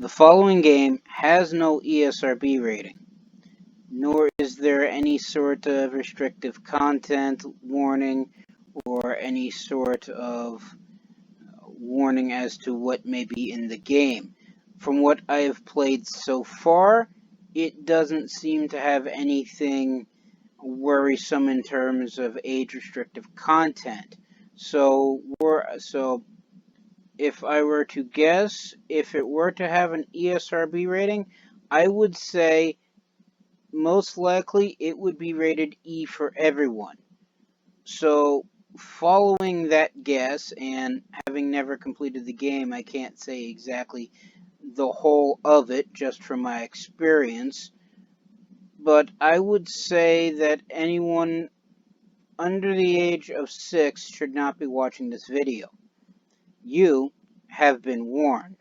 The following game has no ESRB rating, nor is there any sort of restrictive content warning or any sort of warning as to what may be in the game. From what I have played so far, it doesn't seem to have anything worrisome in terms of age-restrictive content. So if I were to guess, if it were to have an ESRB rating, I would say most likely it would be rated E for everyone. So following that guess, and having never completed the game, I can't say exactly the whole of it just from my experience, but I would say that anyone under the age of 6 should not be watching this video. You have been warned.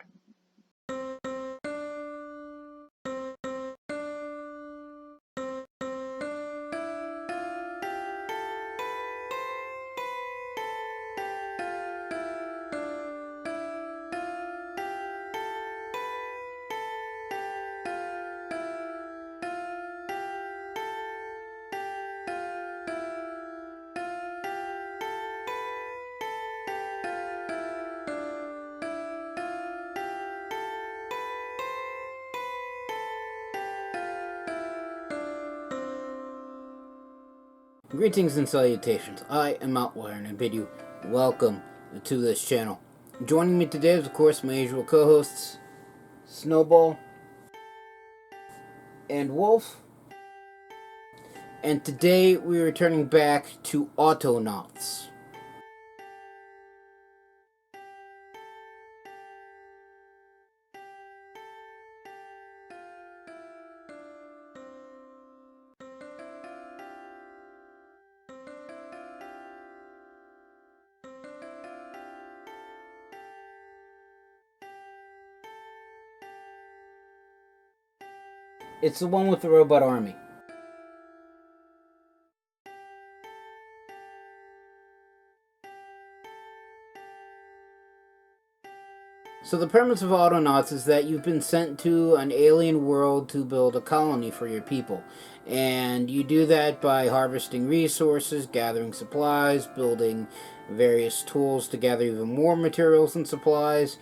Greetings and salutations. I am Outlier and I bid you welcome to this channel. Joining me today is, of course, my usual co-hosts, Snowball and Wolf. And today we're returning back to Autonauts. It's the one with the robot army. So the premise of Autonauts is that you've been sent to an alien world to build a colony for your people. And you do that by harvesting resources, gathering supplies, building various tools to gather even more materials and supplies,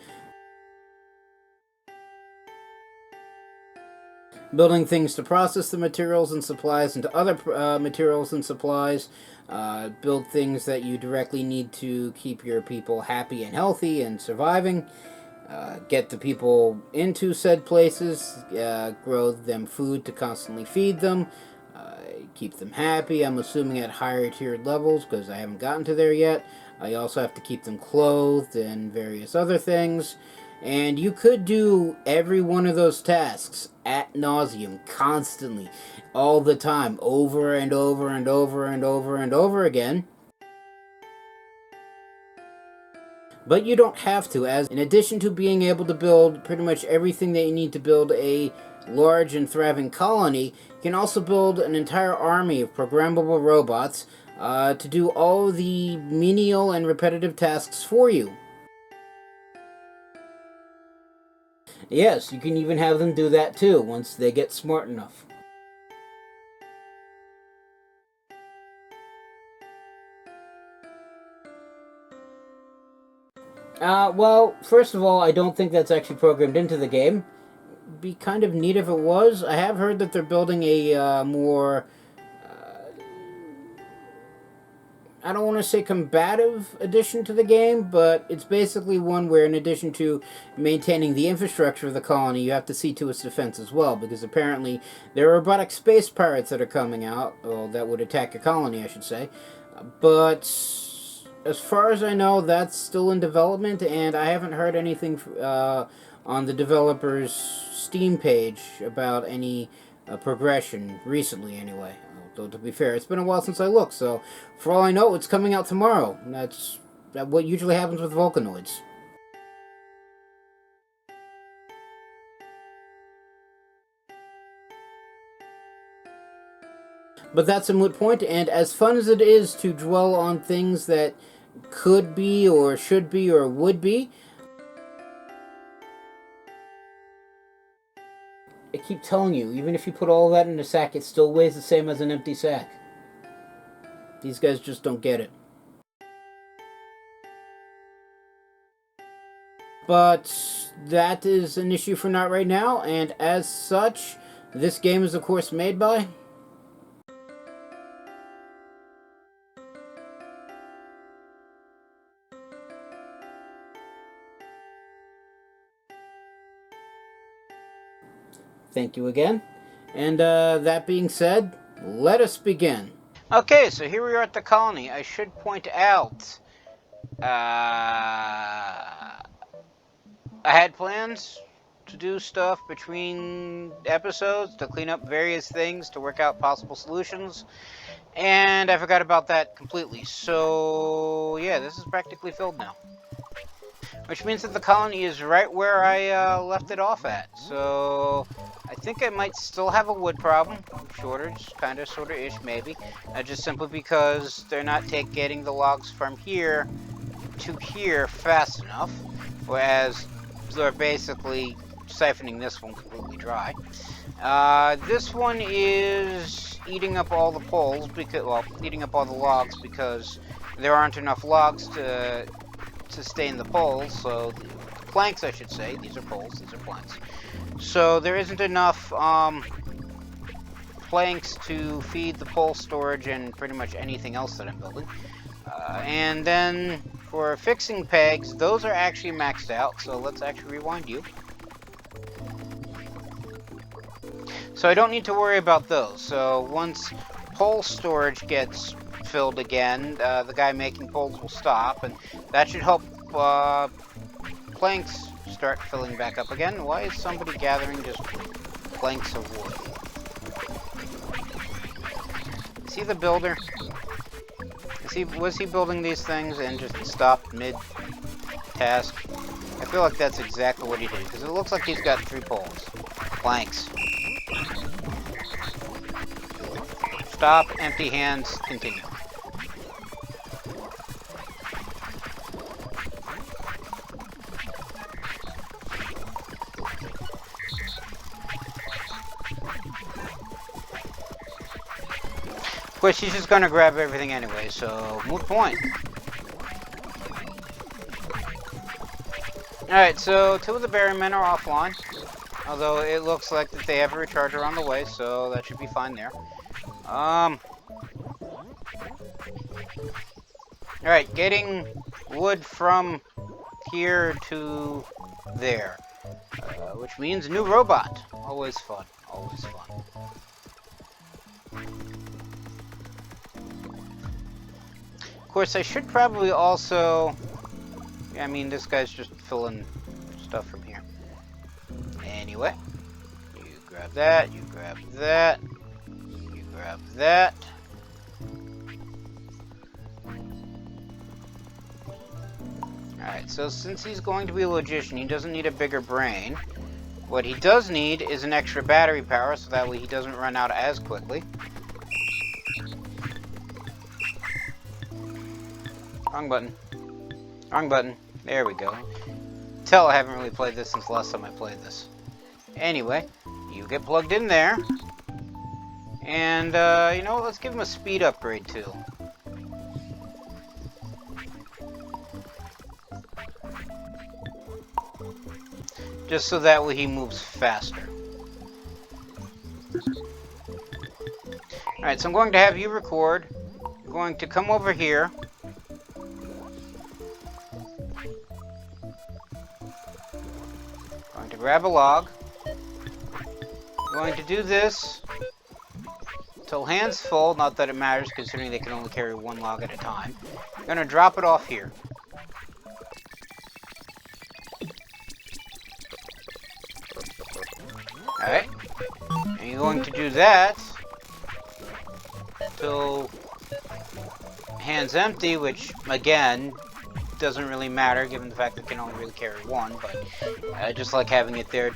building things to process the materials and supplies into other materials and supplies, build things that you directly need to keep your people happy and healthy and surviving, get the people into said places, grow them food to constantly feed them, keep them happy, I'm assuming at higher tiered levels because I haven't gotten to there yet. I also have to keep them clothed and various other things. And you could do every one of those tasks ad nauseum, constantly, all the time, over and over and over and over and over again. But you don't have to, as in addition to being able to build pretty much everything that you need to build a large and thriving colony, you can also build an entire army of programmable robots to do all the menial and repetitive tasks for you. Yes, you can even have them do that too, once they get smart enough. Well, first of all, I don't think that's actually programmed into the game. Be kind of neat if it was. I have heard that they're building a more, I don't want to say combative addition to the game, but it's basically one where, in addition to maintaining the infrastructure of the colony, you have to see to its defense as well, because apparently there are robotic space pirates that are coming out, well, that would attack a colony, I should say. But as far as I know, that's still in development, and I haven't heard anything on the developer's Steam page about any progression recently, anyway. Though, to be fair, it's been a while since I looked, so for all I know, it's coming out tomorrow. That's what usually happens with Volcanoids. But that's a moot point, and as fun as it is to dwell on things that could be or should be or would be, I keep telling you, even if you put all that in a sack, it still weighs the same as an empty sack. These guys just don't get it. But that is an issue for not right now, and as such, this game is of course made by... Thank you again. And that being said, let us begin. Okay, so here we are at the colony. I should point out, I had plans to do stuff between episodes, to clean up various things, to work out possible solutions, and I forgot about that completely. So, yeah, this is practically filled now. Which means that the colony is right where I left it off at. So I think I might still have a wood problem. Shortage, kind of, sort of ish, maybe. Just simply because they're not getting the logs from here to here fast enough. Whereas they're basically siphoning this one completely dry. This one is eating up all the poles, because, well, eating up all the logs because there aren't enough logs to sustain the poles, so planks I should say. These are poles, these are planks. So there isn't enough planks to feed the pole storage and pretty much anything else that I'm building. And then for fixing pegs, those are actually maxed out, so let's actually rewind you. So I don't need to worry about those. So once pole storage gets filled again, the guy making poles will stop, and that should help planks start filling back up again. Why is somebody gathering just planks of wood? Is he the builder? Was he building these things and just stopped mid-task? I feel like that's exactly what he did, because it looks like he's got 3 poles. Planks. Stop, empty hands, continue. Of course, she's just gonna grab everything anyway, so moot point. Alright, so 2 of the berrymen are offline. Although it looks like that they have a recharger on the way, so that should be fine there. Alright, getting wood from here to there. Which means a new robot. Always fun, always fun. Of course, I should probably also... I mean, this guy's just filling stuff from here. Anyway, you grab that, you grab that, you grab that. Alright, so since he's going to be a logician, he doesn't need a bigger brain. What he does need is an extra battery power, so that way he doesn't run out as quickly. Wrong button. Wrong button. There we go. Tell I haven't really played this since the last time I played this. Anyway, you get plugged in there. And, you know what? Let's give him a speed upgrade, too. Just so that way he moves faster. Alright, so I'm going to have you record. I'm going to come over here. Going to grab a log. I'm going to do this till hands full, not that it matters considering they can only carry 1 log at a time. I'm going to drop it off here. Alright, and you're going to do that till hands empty, which, again, doesn't really matter given the fact that it can only really carry 1, but I just like having it there,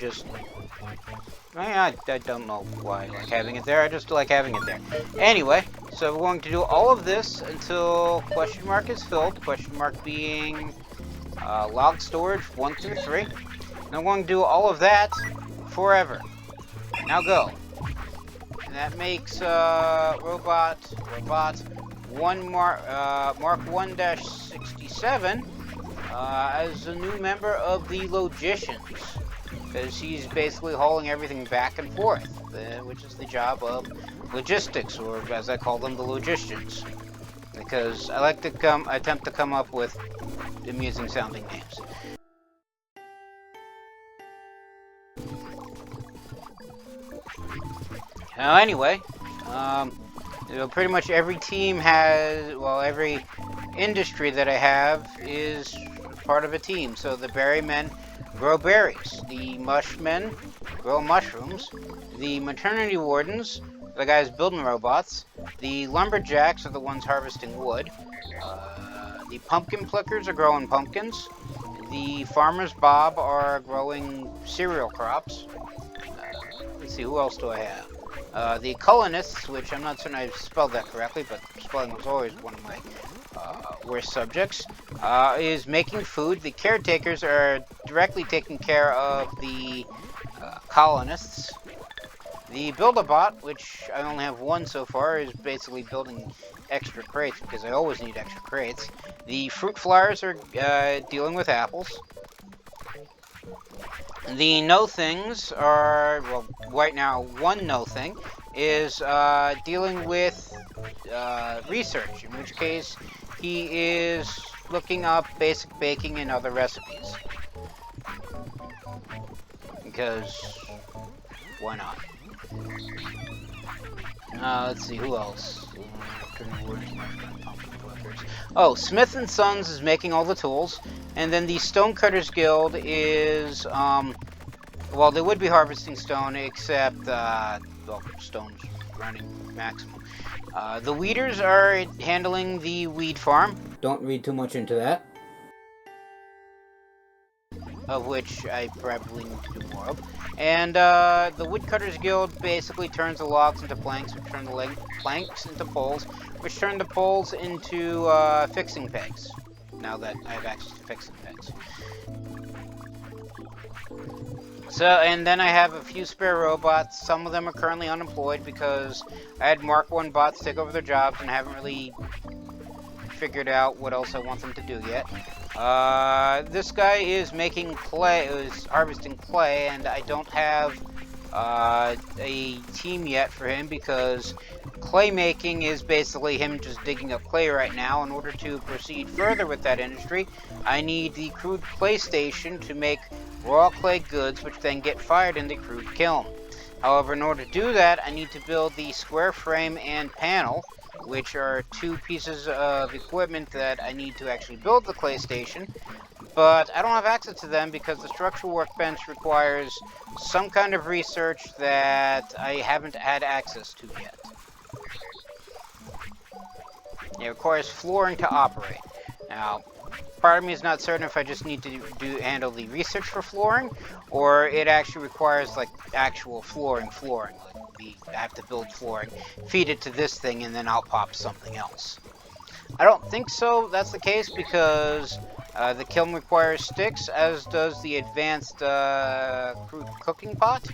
I don't know why I like having it there, I just like having it there. Anyway, so we're going to do all of this until question mark is filled, question mark being log storage 1 through 3. And I'm going to do all of that forever. Now go. And that makes robot 1 Mark 1-67 as a new member of the logicians, because he's basically hauling everything back and forth, which is the job of logistics, or as I call them, the logicians, because I like to attempt to come up with amusing sounding names. Anyway, pretty much every team has, well, every industry that I have is part of a team. So the berrymen grow berries, the mushmen grow mushrooms, the maternity wardens, the guys building robots, the lumberjacks are the ones harvesting wood, the pumpkin pluckers are growing pumpkins, the farmers Bob are growing cereal crops. Let's see, who else do I have? The colonists, which I'm not certain I spelled that correctly, but spelling was always one of my worst subjects, is making food. The caretakers are directly taking care of the colonists. The Build-A-Bot, which I only have one so far, is basically building extra crates, because I always need extra crates. The fruit flyers are dealing with apples. The no-things are, well, right now, one no-thing is dealing with research, in which case he is looking up basic baking and other recipes. Because, why not? Let's see, who else? Oh, Smith & Sons is making all the tools, and then the Stonecutters Guild is, well, they would be harvesting stone, except, well, stone's running maximum. The Weeders are handling the weed farm. Don't read too much into that. Of which I probably need to do more of. And the Woodcutters Guild basically turns the logs into planks, which turn the planks into poles, which turn the poles into fixing pegs, now that I have access to fixing pegs. So, and then I have a few spare robots. Some of them are currently unemployed because I had Mark 1 bots take over their jobs and haven't really figured out what else I want them to do yet. This guy is making clay, is harvesting clay, and I don't have a team yet for him because clay making is basically him just digging up clay right now. In order to proceed further with that industry, I need the crude clay station to make raw clay goods, which then get fired in the crude kiln. However, in order to do that, I need to build the square frame and panel, which are two pieces of equipment that I need to actually build the clay station, but I don't have access to them because the structural workbench requires some kind of research that I haven't had access to yet. It requires flooring to operate. Now, part of me is not certain if I just need to handle the research for flooring, or it actually requires like actual flooring. I have to build flooring, feed it to this thing, and then I'll pop something else. I don't think so that's the case because the kiln requires sticks, as does the advanced crude cooking pot.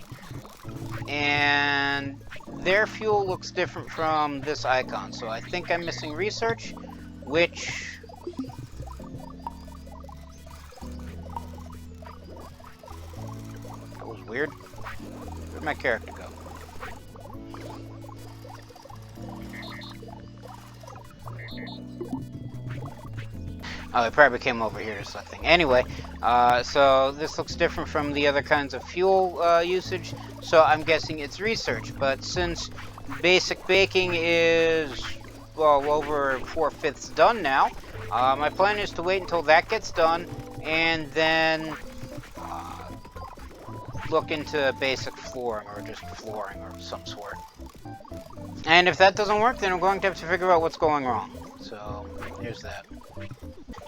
And their fuel looks different from this icon, so I think I'm missing research, which... that was weird. Where'd my character go? Oh, it probably came over here or something. Anyway, so this looks different from the other kinds of fuel usage, so I'm guessing it's research. But since basic baking is, well, over 4/5 done now, my plan is to wait until that gets done, and then look into basic flooring, or just flooring of some sort. And if that doesn't work, then I'm going to have to figure out what's going wrong. So, here's that.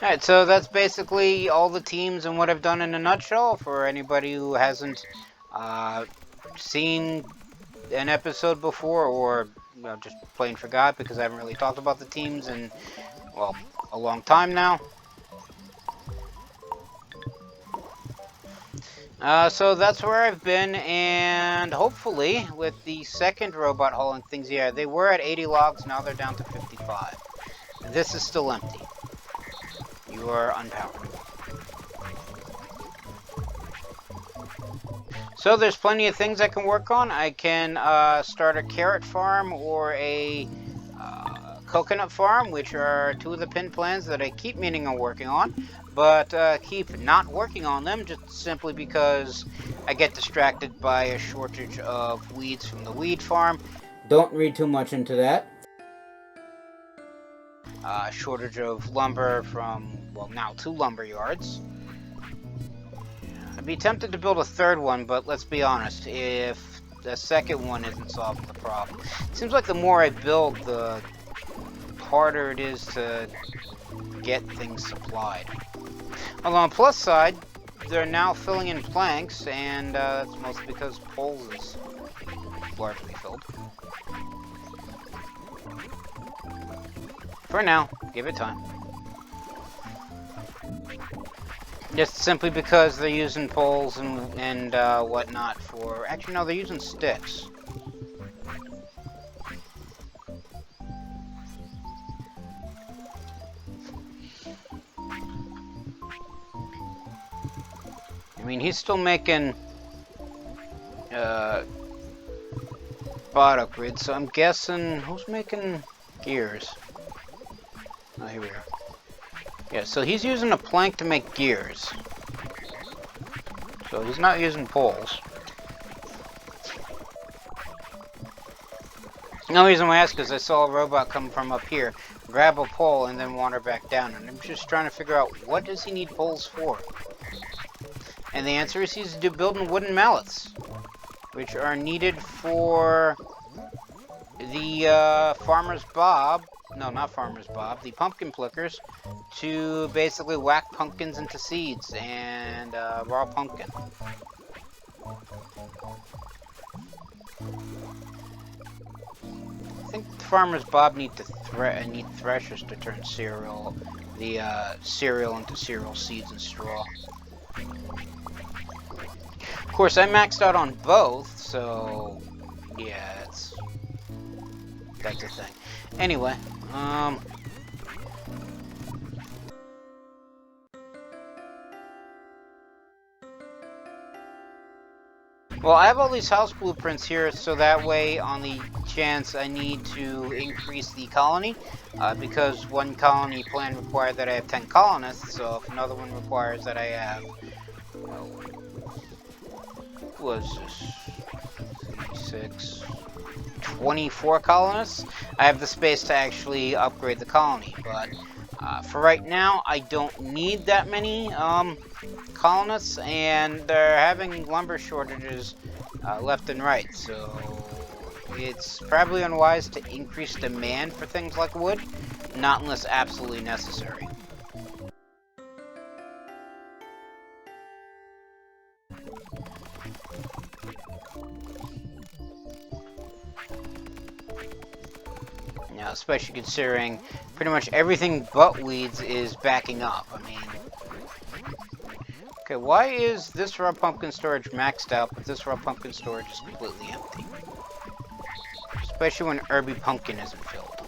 Alright, so that's basically all the teams and what I've done in a nutshell. For anybody who hasn't seen an episode before, or just plain forgot because I haven't really talked about the teams in, well, a long time now. So that's where I've been, and hopefully with the second robot hauling things here, they were at 80 logs, now they're down to 55. This is still empty. You are unpowered. So there's plenty of things I can work on. I can start a carrot farm or a coconut farm, which are two of the pin plans that I keep meaning on working on, but keep not working on them just simply because I get distracted by a shortage of weeds from the weed farm. Don't read too much into that. Shortage of lumber from, well, now 2 lumber yards. I'd be tempted to build a third one, but let's be honest, if the second one isn't solving the problem. It seems like the more I build, the harder it is to get things supplied. Although on the plus side, they're now filling in planks, and that's mostly because poles is largely filled. For now, give it time. Just simply because they're using poles and whatnot for... Actually, no, they're using sticks. I mean, he's still making bot upgrades, so I'm guessing who's making gears? Oh, here we are. Yeah, so he's using a plank to make gears. So he's not using poles. The only reason I ask is I saw a robot come from up here, grab a pole, and then wander back down. And I'm just trying to figure out, what does he need poles for? And the answer is he's building wooden mallets, which are needed for the Farmer's Bob. No, not Farmer's Bob. The pumpkin pluckers to basically whack pumpkins into seeds and raw pumpkin. I think the Farmer's Bob need threshers to turn cereal into cereal seeds and straw. Of course, I maxed out on both, so yeah, that's a thing. Anyway, well, I have all these house blueprints here, so that way, on the chance I need to increase the colony, because one colony plan required that I have 10 colonists, so if another one requires that I have, what was this, 36, 24 colonists, I have the space to actually upgrade the colony, but for right now, I don't need that many colonists, and they're having lumber shortages left and right, so it's probably unwise to increase demand for things like wood, not unless absolutely necessary. Now, especially considering pretty much everything but weeds is backing up. I mean, okay, why is this raw pumpkin storage maxed out, but this raw pumpkin storage is completely empty? Especially when herby pumpkin isn't filled.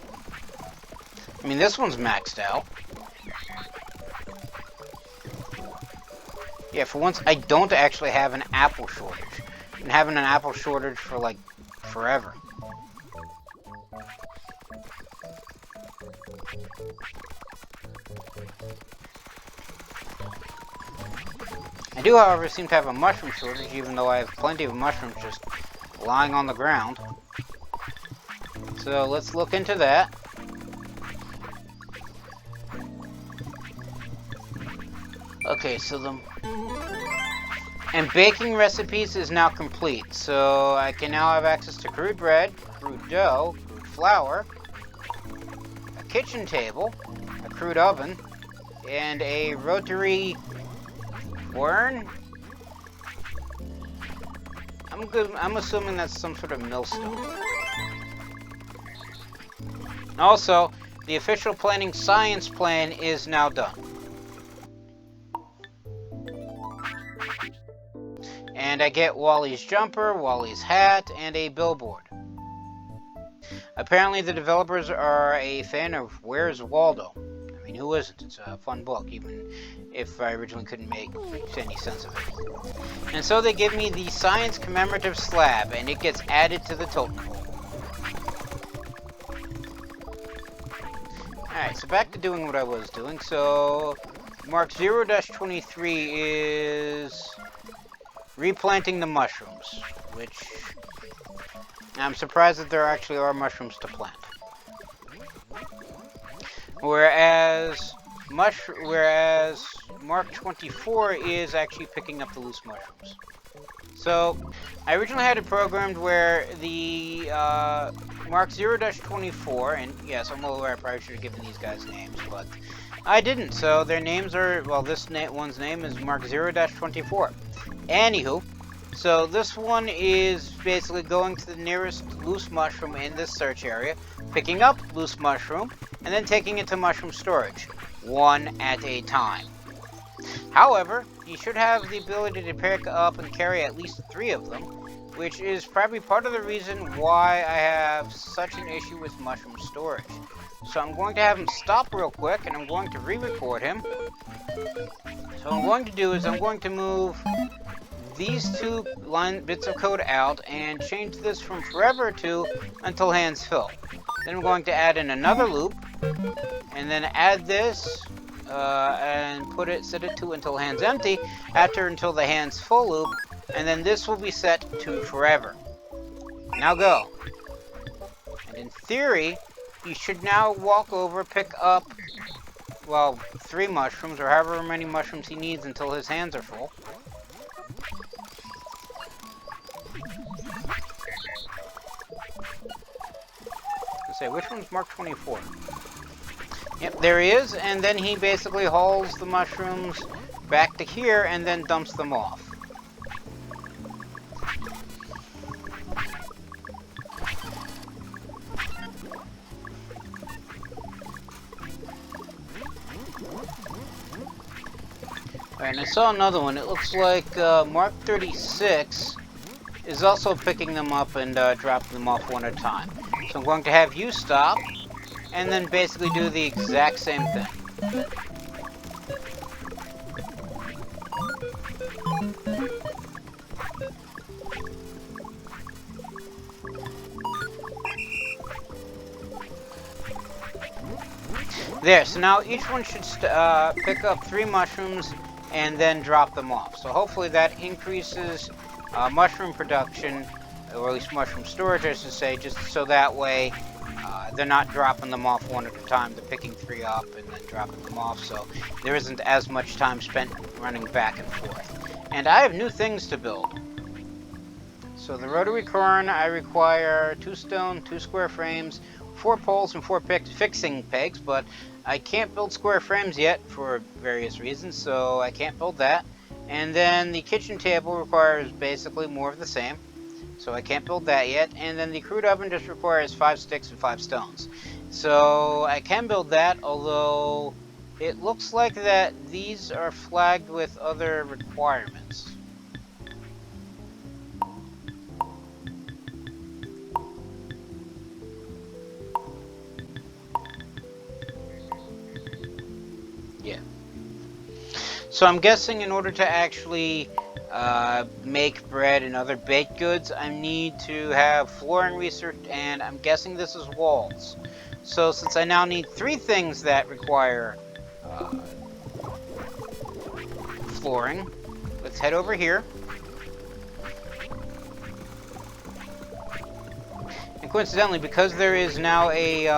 I mean, this one's maxed out. Yeah, for once, I don't actually have an apple shortage. I've been having an apple shortage for, like, forever. I do, however, seem to have a mushroom shortage, even though I have plenty of mushrooms just lying on the ground. So let's look into that. Okay, so and baking recipes is now complete, so I can now have access to crude bread, crude dough, crude flour, a kitchen table, a crude oven, and a rotary quern. I'm assuming that's some sort of millstone. Also, the official planning science plan is now done. And I get Wally's jumper, Wally's hat, and a billboard. Apparently the developers are a fan of Where's Waldo? I mean, who isn't? It's a fun book, even if I originally couldn't make any sense of it. And so they give me the Science Commemorative Slab, and it gets added to the totem pole. Alright, so back to doing what I was doing. So, Mark 0-23 is replanting the mushrooms, which I'm surprised that there actually are mushrooms to plant. Whereas Mark 24 is actually picking up the loose mushrooms. So, I originally had it programmed where the Mark 0-24, and yes, I'm well aware I probably should have given these guys names, but I didn't. So their names are, well, this one's name is Mark 0-24. Anywho, so this one is basically going to the nearest loose mushroom in this search area, picking up loose mushroom, and then taking it to mushroom storage, one at a time. However, you should have the ability to pick up and carry at least 3 of them, which is probably part of the reason why I have such an issue with mushroom storage. So I'm going to have him stop real quick, and I'm going to re-record him. So what I'm going to do is I'm going to move these 2 bits of code out and change this from forever to until hands fill. Then I'm going to add in another loop, and then add this, and set it to until hands empty, until the hands full loop, and then this will be set to forever. Now go. And in theory, you should now walk over, pick up, well, 3 mushrooms, or however many mushrooms he needs until his hands are full. Let's say, which one's Mark 24? Yep, there he is, and then he basically hauls the mushrooms back to here and then dumps them off. Alright, and I saw another one. It looks like Mark 36 is also picking them up and dropping them off one at a time. So I'm going to have you stop, and then basically do the exact same thing. There, so now each one should pick up 3 mushrooms and then drop them off. So hopefully that increases mushroom production, or at least mushroom storage, I should say, just so that way they're not dropping them off one at a time. They're picking 3 up and then dropping them off, so there isn't as much time spent running back and forth. And I have new things to build. So the rotary corn, I require 2 stone, 2 square frames, 4 poles, and 4 fixing pegs, but I can't build square frames yet for various reasons, so I can't build that. And then the kitchen table requires basically more of the same, so I can't build that yet. And then the crude oven just requires 5 sticks and 5 stones. So I can build that, although it looks like that these are flagged with other requirements. Yeah. So I'm guessing in order to actually make bread and other baked goods, I need to have flooring researched, and I'm guessing this is walls. So since I now need 3 things that require flooring, let's head over here. And coincidentally, because there is now a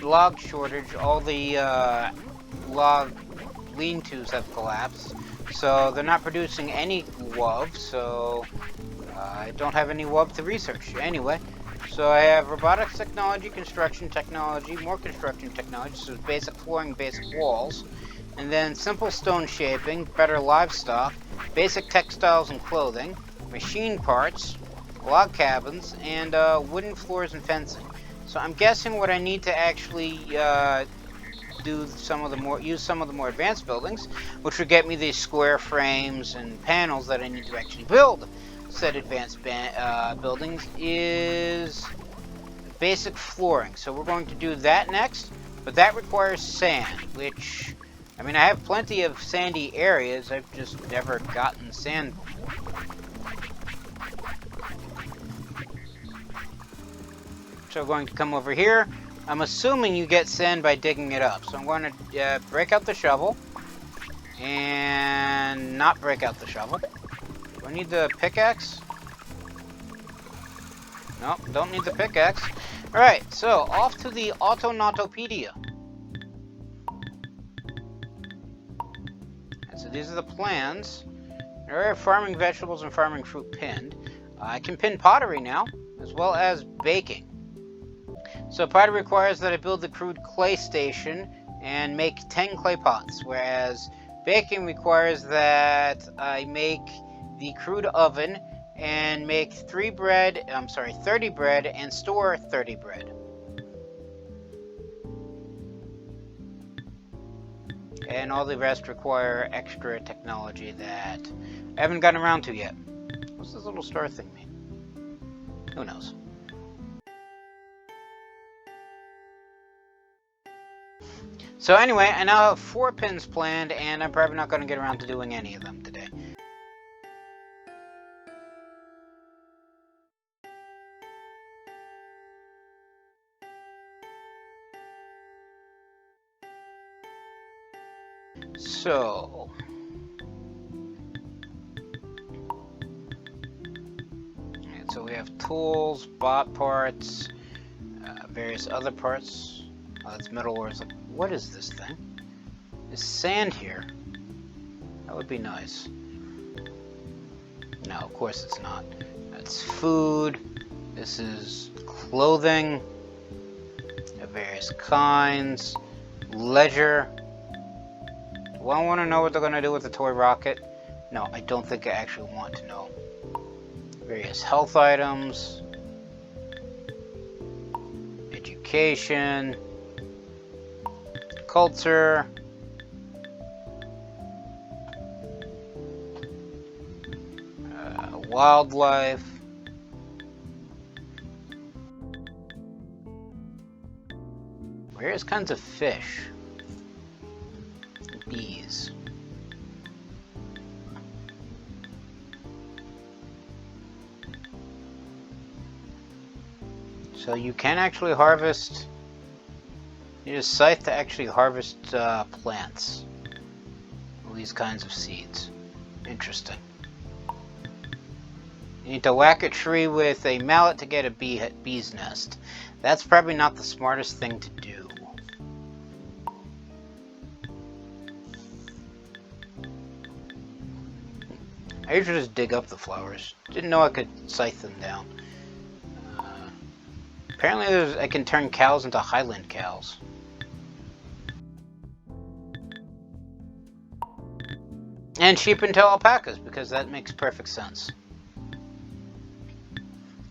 log shortage, all the log lean-tos have collapsed, so they're not producing any WUV, so I don't have any WUV to research. Anyway, so I have robotics technology, construction technology, more construction technology, so basic flooring, basic walls, and then simple stone shaping, better livestock, basic textiles and clothing, machine parts, log cabins, and wooden floors and fencing. So I'm guessing what I need to actually use some of the more advanced buildings, which would get me these square frames and panels that I need to actually build said advanced buildings, is basic flooring. So we're going to do that next, but that requires sand, which, I mean, I have plenty of sandy areas, I've just never gotten sand before. So we're going to come over here. I'm assuming you get sand by digging it up. So I'm going to break out the shovel. And not break out the shovel. Do I need the pickaxe? Nope, don't need the pickaxe. Alright, so off to the Autonautopedia. And so these are the plans. There are farming vegetables and farming fruit pinned. I can pin pottery now, as well as baking. So pottery requires that I build the crude clay station and make 10 clay pots, whereas baking requires that I make the crude oven and make 30 bread and store 30 bread. And all the rest require extra technology that I haven't gotten around to yet. What's this little star thing mean? Who knows? So anyway, I now have 4 pins planned, and I'm probably not going to get around to doing any of them today. So, so we have tools, bot parts, various other parts. Oh, that's metal ores. Like, what is this thing? Is sand here? That would be nice. No, of course it's not. That's food. This is clothing of various kinds. Ledger. Do I want to know what they're going to do with the toy rocket? No, I don't think I actually want to know. Various health items. Education. Culture. Wildlife. Various kinds of fish. Bees. So you can actually harvest. You need a scythe to actually harvest plants. These kinds of seeds. Interesting. You need to whack a tree with a mallet to get a bee's nest. That's probably not the smartest thing to do. I usually just dig up the flowers. Didn't know I could scythe them down. Apparently I can turn cows into Highland cows. And sheep into alpacas, because that makes perfect sense.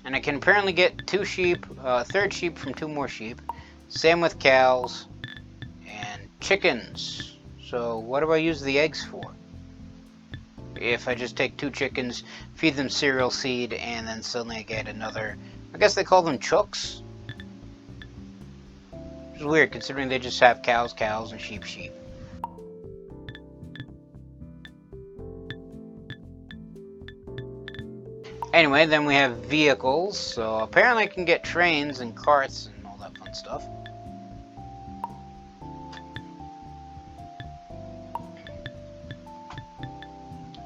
And I can apparently get 2 sheep, third sheep from 2 more sheep. Same with cows and chickens. So what do I use the eggs for? If I just take 2 chickens, feed them cereal seed, and then suddenly I get another... I guess they call them chooks? Which is weird, considering they just have cows, and sheep. Anyway, then we have vehicles. So apparently I can get trains and carts and all that fun stuff.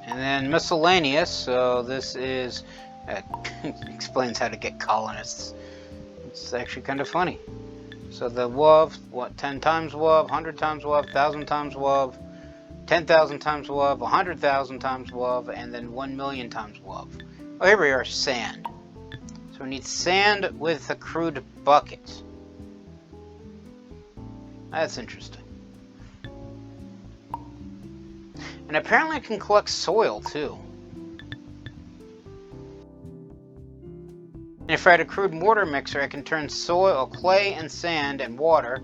And then miscellaneous, so this is, explains how to get colonists. It's actually kind of funny. So the WOV, 10 times WOV, 100 times WOV, 1,000 times WOV, 10,000 times WOV, 100,000 times WOV, and then 1 million times WOV. Oh, here we are, sand. So we need sand with a crude bucket. That's interesting. And apparently I can collect soil, too. And if I had a crude mortar mixer, I can turn soil, clay, and sand, and water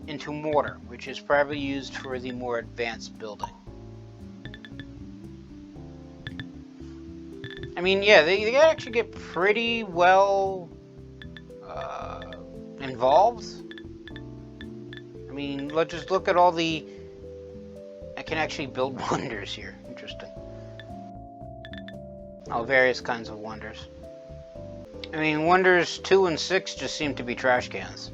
into mortar, which which is probably used for the more advanced building. I mean, yeah, they actually get pretty well involved. I mean, let's just look at all the... I can actually build wonders here. Interesting. Oh, various kinds of wonders. I mean, wonders 2 and 6 just seem to be trash cans.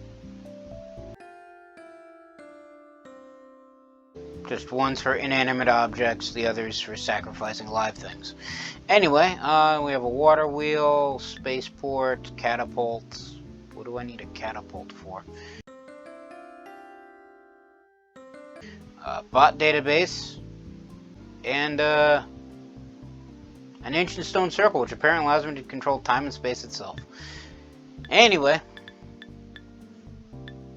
Just one's for inanimate objects, the other's for sacrificing live things. Anyway, we have a water wheel, spaceport, catapult. What do I need a catapult for? Bot database, and an ancient stone circle, which apparently allows me to control time and space itself. Anyway,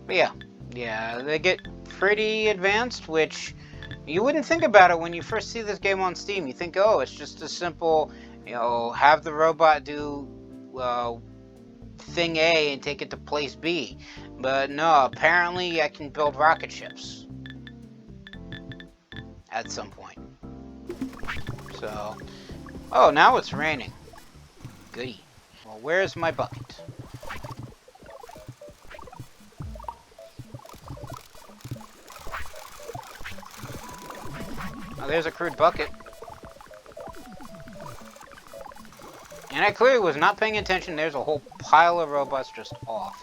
but yeah, they get pretty advanced, which you wouldn't think about it when you first see this game on Steam. You think, oh, it's just a simple, have the robot do thing A and take it to place B. But no, apparently I can build rocket ships at some point. So, oh, now it's raining. Goody. Well, where's my bucket? Oh, there's a crude bucket. And I clearly was not paying attention. There's a whole pile of robots just off.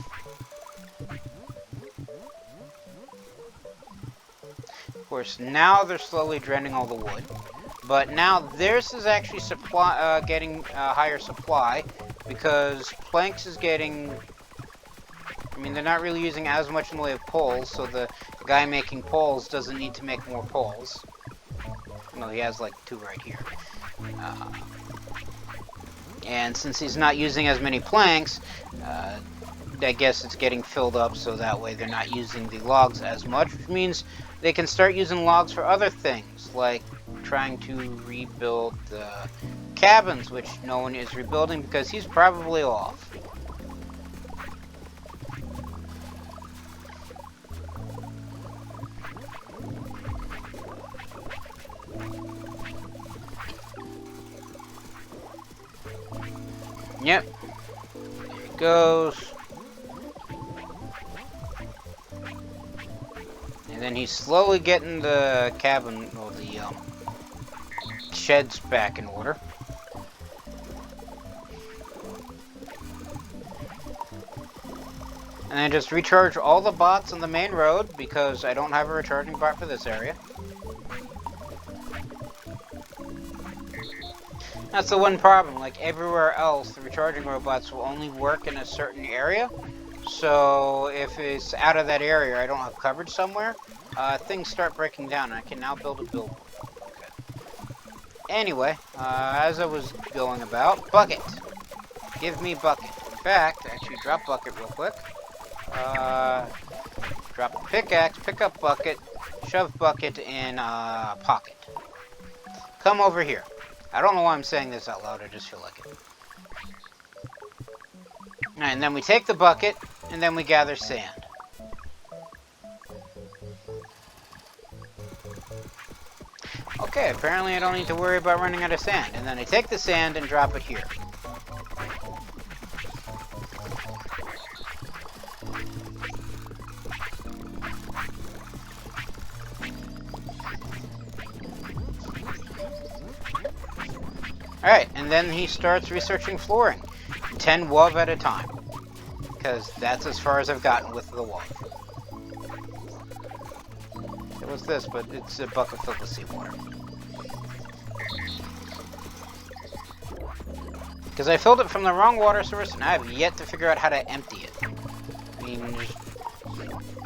Of course, now they're slowly draining all the wood. But now theirs is actually getting higher supply, because planks is getting... I mean, they're not really using as much in the way of poles, so the guy making poles doesn't need to make more poles. No, he has like 2 right here. And since he's not using as many planks, I guess it's getting filled up, so that way they're not using the logs as much, which means they can start using logs for other things, like trying to rebuild the cabins, which no one is rebuilding because he's probably off. Yep. There it goes. And then he's slowly getting the cabin, or the sheds back in order. And I just recharge all the bots on the main road, because I don't have a recharging bot for this area. That's the one problem. Like everywhere else, the recharging robots will only work in a certain area. So if it's out of that area, I don't have coverage somewhere, things start breaking down, and I can now build a billboard. Okay. Anyway, as I was going about, bucket. Give me bucket. In fact, actually drop bucket real quick. Drop a pickaxe, pick up bucket, shove bucket in pocket. Come over here. I don't know why I'm saying this out loud, I just feel like it. And then we take the bucket, and then we gather sand. Okay, apparently I don't need to worry about running out of sand. And then I take the sand and drop it here. Alright, and then he starts researching flooring. 10 WUV at a time. Because that's as far as I've gotten with the WUV. It was this, but it's a bucket filled with seawater. Because I filled it from the wrong water source, and I have yet to figure out how to empty it. I mean,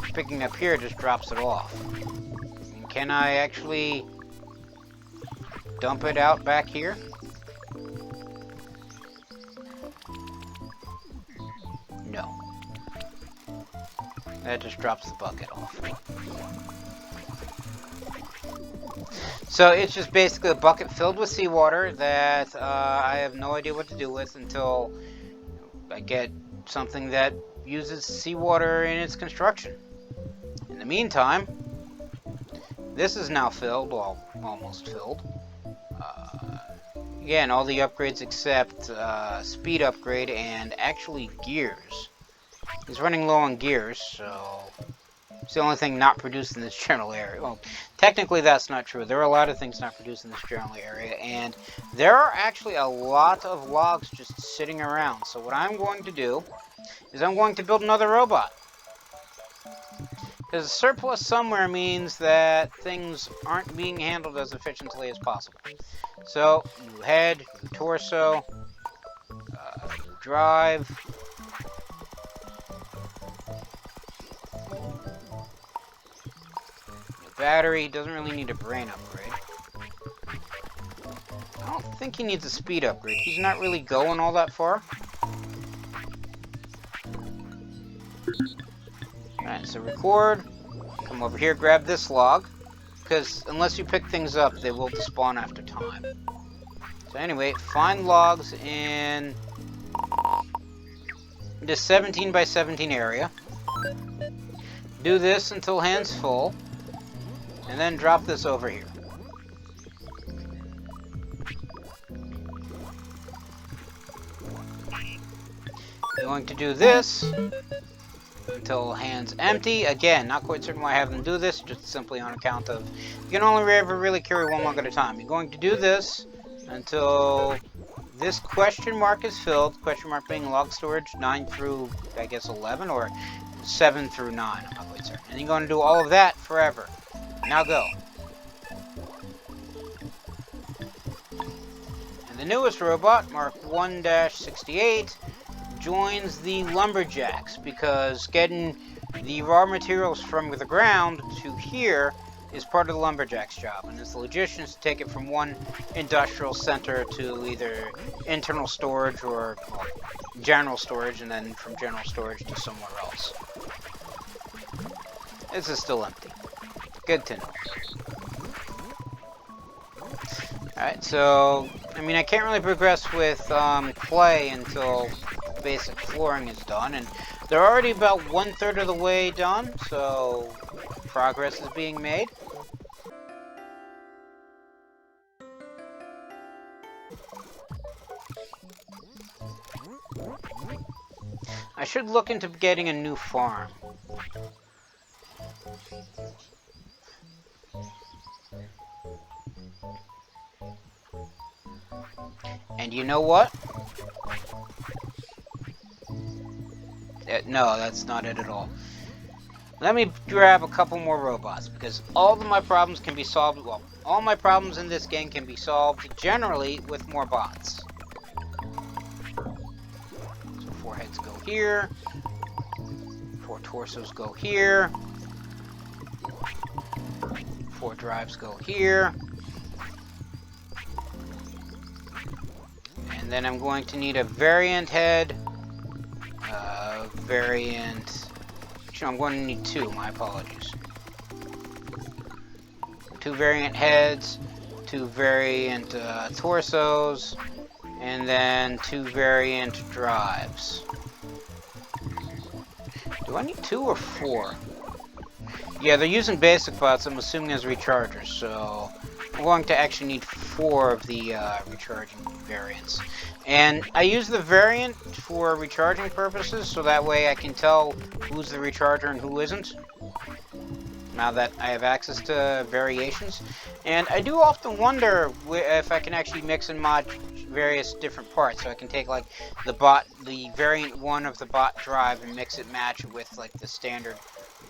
just picking up here just drops it off. I mean, can I actually dump it out back here? No. That just drops the bucket off. So it's just basically a bucket filled with seawater that I have no idea what to do with until I get something that uses seawater in its construction. In the meantime, This is now filled, well, almost filled. Again, all the upgrades except speed upgrade and actually gears. He's running low on gears, so it's the only thing not produced in this general area. Well, technically that's not true. There are a lot of things not produced in this general area, and there are actually a lot of logs just sitting around. So what I'm going to do is I'm going to build another robot. Because surplus somewhere means that things aren't being handled as efficiently as possible. So, new head, new torso, new drive. New battery. Doesn't really need a brain upgrade. I don't think he needs a speed upgrade. He's not really going all that far. Alright, so record. Come over here, grab this log. Because unless you pick things up, they will despawn after time. So anyway, find logs in this 17 by 17 area. Do this until hand's full. And then drop this over here. You're going to do this until hand's empty. Again, not quite certain why I have them do this, just simply on account of you can only ever really carry one log at a time. You're going to do this until this question mark is filled. Question mark being log storage 9 through, I guess, 11, or 7 through 9. I'm not quite certain. And you're going to do all of that forever. Now go. And the newest robot, Mark 1-68, joins the lumberjacks, because getting the raw materials from the ground to here is part of the lumberjacks' job, and it's the logicians to take it from one industrial center to either internal storage or general storage, and then from general storage to somewhere else. This is still empty. Good to know. Alright, so, I mean, I can't really progress with clay until basic flooring is done, and they're already about 1/3 of the way done, so progress is being made. I should look into getting a new farm. And you know what? No, that's not it at all. Let me grab a couple more robots, because all of my problems can be solved, well, all my problems in this game can be solved generally with more bots. So 4 heads go here, 4 torsos go here, 4 drives go here, and then I'm going to need a variant head, variant... I'm going to need 2, my apologies. 2 variant heads, 2 variant torsos, and then 2 variant drives. Do I need 2 or 4? Yeah, they're using basic bots, I'm assuming as rechargers, so I'm going to actually need 4 of the recharging variants. And I use the variant for recharging purposes, so that way I can tell who's the recharger and who isn't, now that I have access to variations. And I do often wonder if I can actually mix and mod various different parts, so I can take like the variant 1 of the bot drive and mix it match with like the standard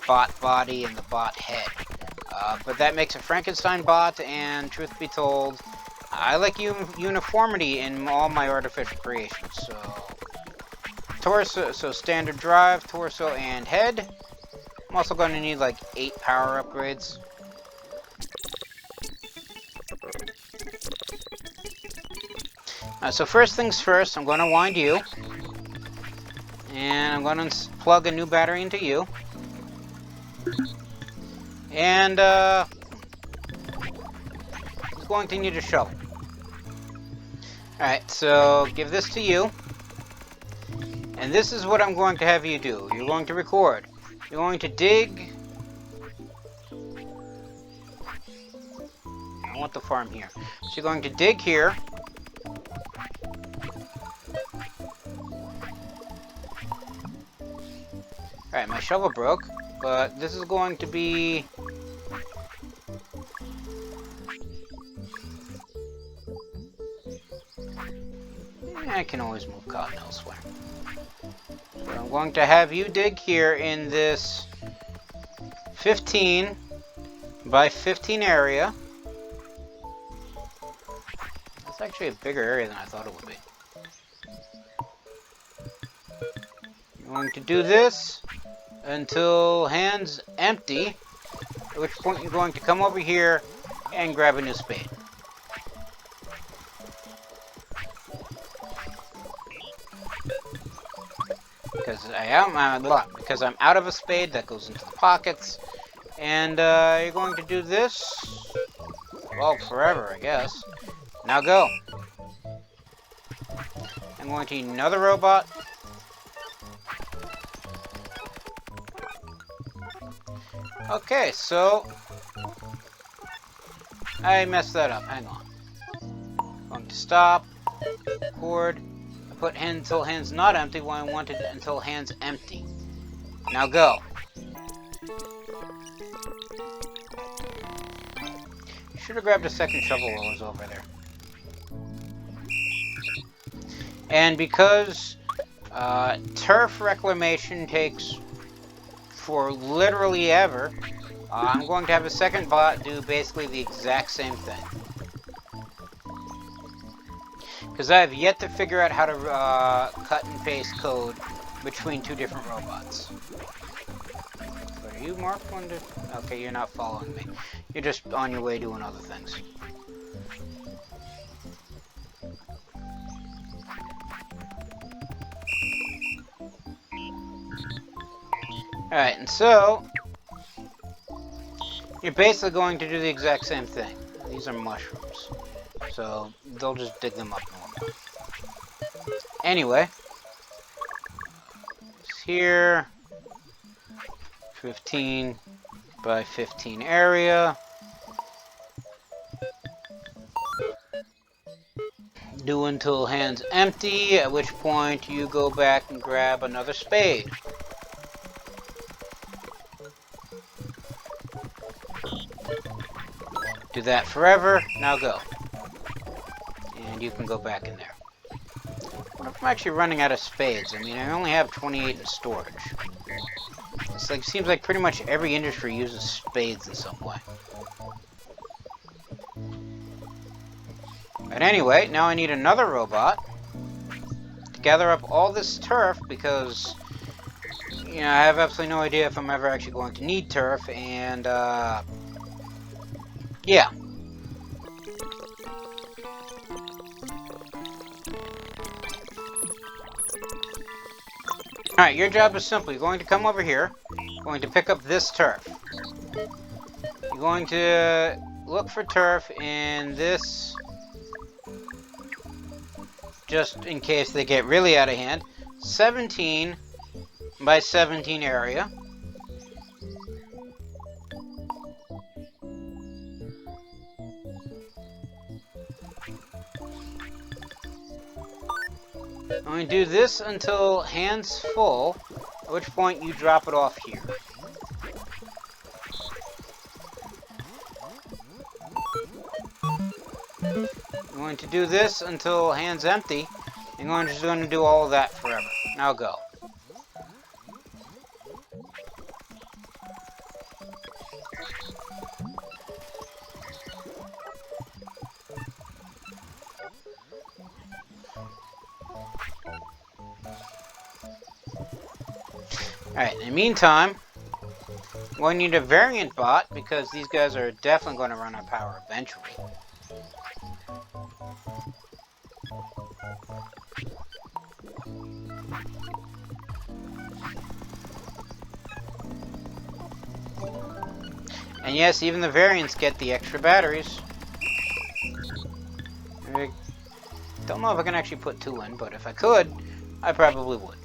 bot body and the bot head. But that makes a Frankenstein bot, and truth be told, I like uniformity in all my artificial creations. So torso, so standard drive, torso, and head. I'm also going to need like 8 power upgrades. So first things first, I'm going to wind you, and I'm going to plug a new battery into you, and I'm going to need a shovel. Alright, so give this to you, and this is what I'm going to have you do. You're going to record. You're going to dig want the farm here. So you're going to dig here. Alright, my shovel broke, but this is going to be... I can always move cotton elsewhere. So I'm going to have you dig here in this 15 by 15 area. That's actually a bigger area than I thought it would be. I'm going to do this until hands empty, at which point you're going to come over here and grab a new spade. Because I'm out of a spade, that goes into the pockets, and you're going to do this, well, forever, I guess. Now go. I'm going to need another robot. Okay, so I messed that up. Hang on. Going to stop. Record. I put hand until hand's not empty when I wanted until hand's empty. Now go. Should have grabbed a second shovel while I was over there. And because turf reclamation takes for literally ever, I'm going to have a second bot do basically the exact same thing. Because I have yet to figure out how to cut and paste code between two different robots. But are you marked one to... Okay, you're not following me. You're just on your way doing other things. Alright, and so you're basically going to do the exact same thing. These are mushrooms, so they'll just dig them up normal. Anyway, it's here, 15 by 15 area. Do until hand's empty, at which point you go back and grab another spade. Do that forever. Now go. And you can go back in there. What if I'm actually running out of spades? I mean, I only have 28 in storage. It's like, seems like pretty much every industry uses spades in some way. But anyway, now I need another robot to gather up all this turf because, you know, I have absolutely no idea if I'm ever actually going to need turf, and, yeah. Alright, your job is simple. You're going to come over here. You're going to pick up this turf. You're going to look for turf in this, just in case they get really out of hand, 17 by 17 area. I'm going to do this until hand's full, at which point you drop it off here. I'm going to do this until hand's empty, and I'm just going to do all of that forever. Now go. Alright, in the meantime, we need a variant bot because these guys are definitely going to run out of power eventually. And yes, even the variants get the extra batteries. I don't know if I can actually put 2 in, but if I could, I probably would.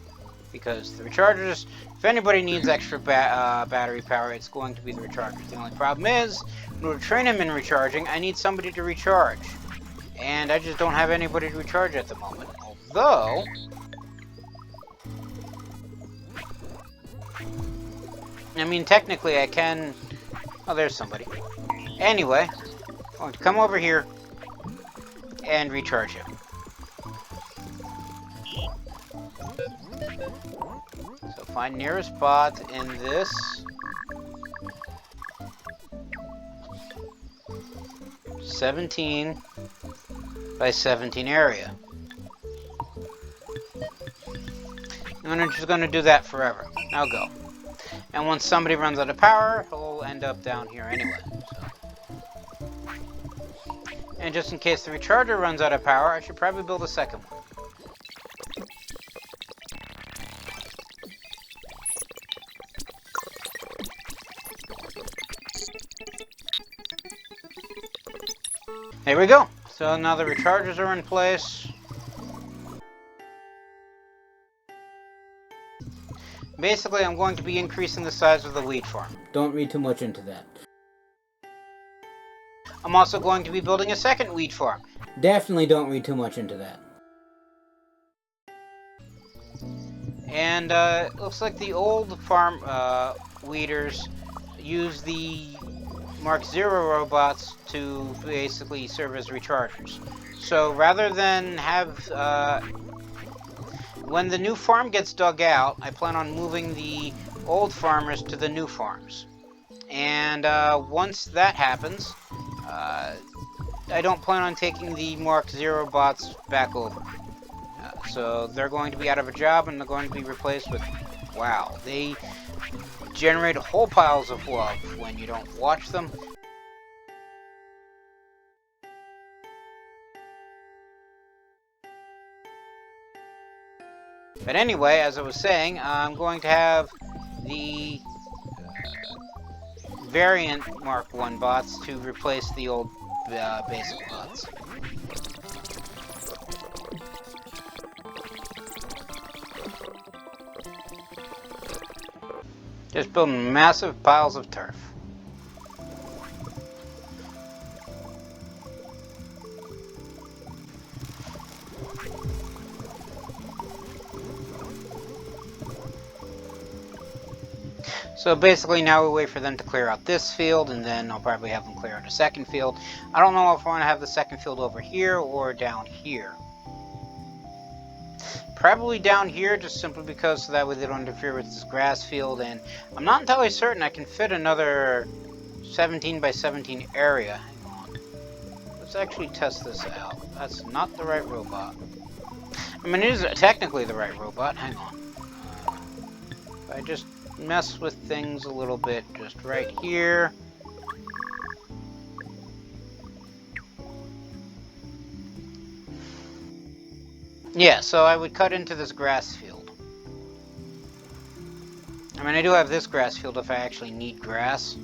because the rechargers, if anybody needs extra battery power, it's going to be the rechargers. The only problem is, in order to train him in recharging, I need somebody to recharge. And I just don't have anybody to recharge at the moment. Although, I mean, technically I can... Oh, there's somebody. Anyway, I'm going to come over here and recharge him. So find nearest spot in this. (17 by 17 area. And I'm just going to do that forever. Now go. And once somebody runs out of power, he'll end up down here anyway. So. And just in case the recharger runs out of power, I should probably build a second one. There we go. So now the rechargers are in place. Basically, I'm going to be increasing the size of the wheat farm. Don't read too much into that. I'm also going to be building a second wheat farm. Definitely don't read too much into that. And it looks like the old farm weeders use the Mark 0 robots to basically serve as rechargers. So rather than have... when the new farm gets dug out, I plan on moving the old farmers to the new farms. And once that happens, I don't plan on taking the Mark 0 bots back over. So they're going to be out of a job and they're going to be replaced with... Wow, they generate whole piles of love when you don't watch them. But anyway, as I was saying, I'm going to have the variant Mark 1 bots to replace the old basic bots. Just building massive piles of turf. So basically now we wait for them to clear out this field, and then I'll probably have them clear out a second field. I don't know if I want to have the second field over here or down here. Probably down here, just simply because so that way they don't interfere with this grass field, and I'm not entirely certain I can fit another 17 by 17 area. Hang on. Let's actually test this out. That's not the right robot. I mean, it is technically the right robot. Hang on. If I just mess with things a little bit, just right here. Yeah, so I would cut into this grass field. I mean, I do have this grass field if I actually need grass.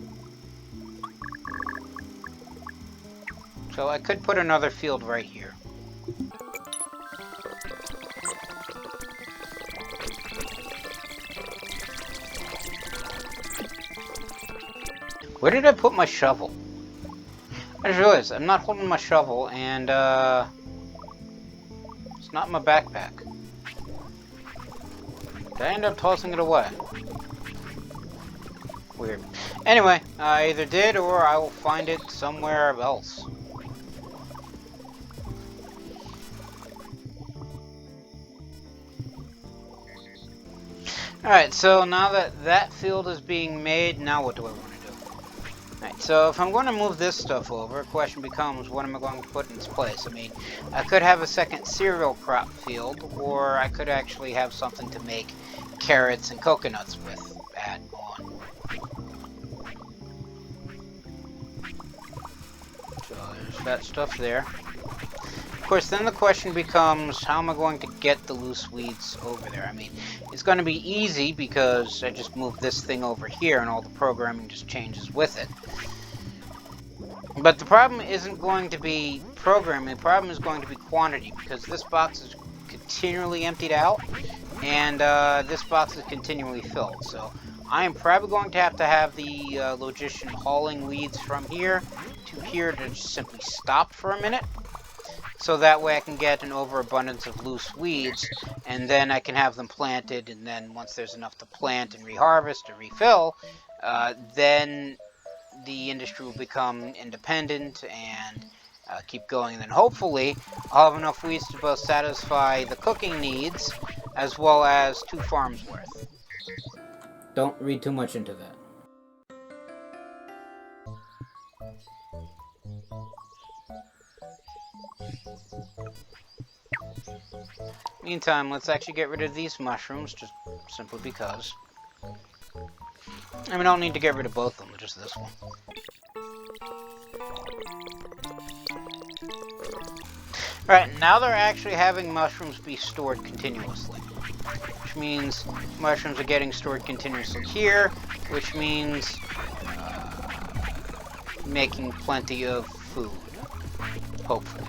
So I could put another field right here. Where did I put my shovel? I just realized I'm not holding my shovel, and it's not in my backpack. Did I end up tossing it away? Weird. Anyway, I either did or I will find it somewhere else. Alright, so now that that field is being made, now what do I want to do? Alright, so if I'm going to move this stuff over, the question becomes, what am I going to put in its place? I mean, I could have a second cereal crop field, or I could actually have something to make carrots and coconuts with add on. So there's that stuff there. Of course, then the question becomes, how am I going to get the loose weeds over there? I mean, it's going to be easy because I just move this thing over here and all the programming just changes with it. But the problem isn't going to be programming, the problem is going to be quantity, because this box is continually emptied out. and this box is continually filled. So I am probably going to have the logician hauling weeds from here to here to just simply stop for a minute. So that way I can get an overabundance of loose weeds, and then I can have them planted, and then once there's enough to plant and reharvest or refill, then the industry will become independent and keep going. And then hopefully I'll have enough weeds to both satisfy the cooking needs as well as 2 farms worth. Don't read too much into that. Meantime, let's actually get rid of these mushrooms, just simply because. And we don't need to get rid of both of them, just this one. Alright, now they're actually having mushrooms be stored continuously. Which means mushrooms are getting stored continuously here, which means making plenty of food. Hopefully.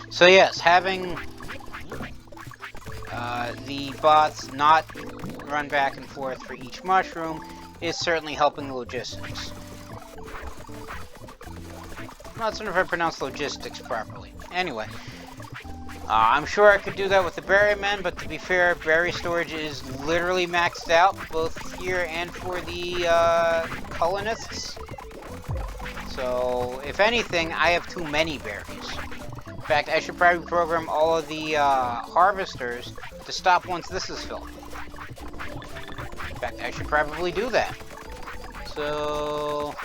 So yes, having the bots not run back and forth for each mushroom is certainly helping the logistics. I'm not certain if I pronounced logistics properly. Anyway, I'm sure I could do that with the berry men, but to be fair, berry storage is literally maxed out, both here and for the colonists. So, if anything, I have too many berries. In fact, I should probably program all of the harvesters to stop once this is filled. In fact, I should probably do that. So...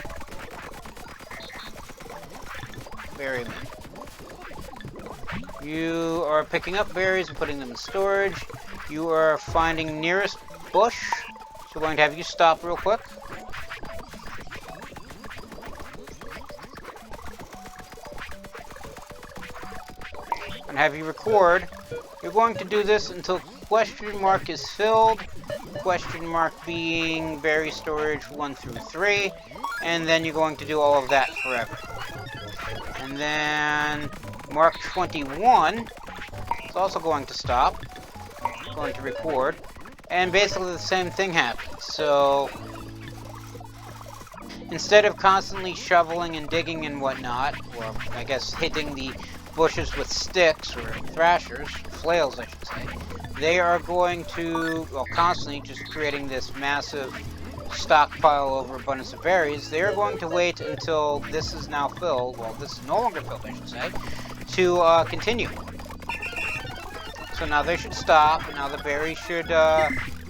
berryman. You are picking up berries and putting them in storage. You are finding nearest bush. So we're going to have you stop real quick. And have you record. You're going to do this until question mark is filled. Question mark being berry storage 1 through 3. And then you're going to do all of that forever. And then mark 21 is also going to stop. Going to record. And basically the same thing happens. So instead of constantly shoveling and digging and whatnot, or I guess hitting the bushes with sticks or thrashers, flails I should say, they are going to, well, constantly just creating this massive stockpile over abundance of berries. They are going to wait until this is now filled, well, this is no longer filled I should say, to continue. So now they should stop, and now the berries should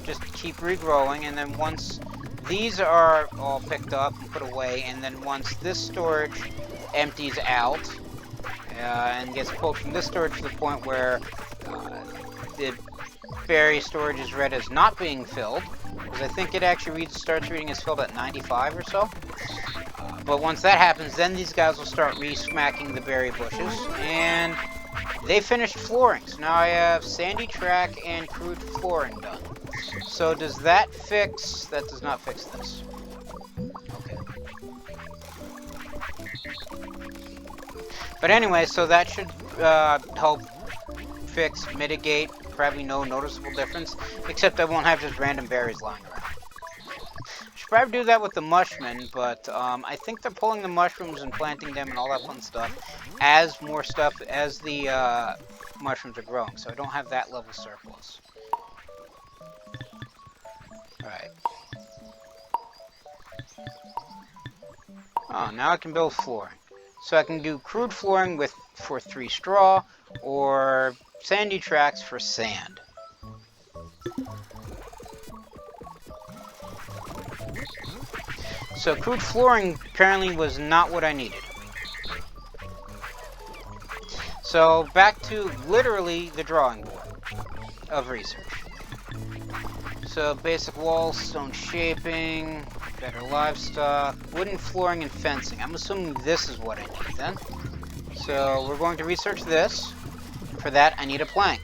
just keep regrowing, and then once these are all picked up and put away, and then once this storage empties out, and gets pulled from this storage to the point where the berry storage is read as not being filled, because I think it actually starts reading as filled at 95 or so. But once that happens, then these guys will start re-smacking the berry bushes, and they finished flooring. So now I have sandy track and crude flooring done. So does that fix... that does not fix this. Okay. But anyway, so that should help fix, mitigate, probably no noticeable difference, except I won't have just random berries lying around. Should probably do that with the mushmen, but I think they're pulling the mushrooms and planting them and all that fun stuff as more stuff, as the mushrooms are growing, so I don't have that level surplus. Alright. Oh, now I can build flooring. So I can do crude flooring for 3 straw, or sandy tracks for sand. So crude flooring apparently was not what I needed. So back to literally the drawing board of research. So basic walls, stone shaping, better livestock, wooden flooring and fencing. I'm assuming this is what I need then. So we're going to research this. For that, I need a plank.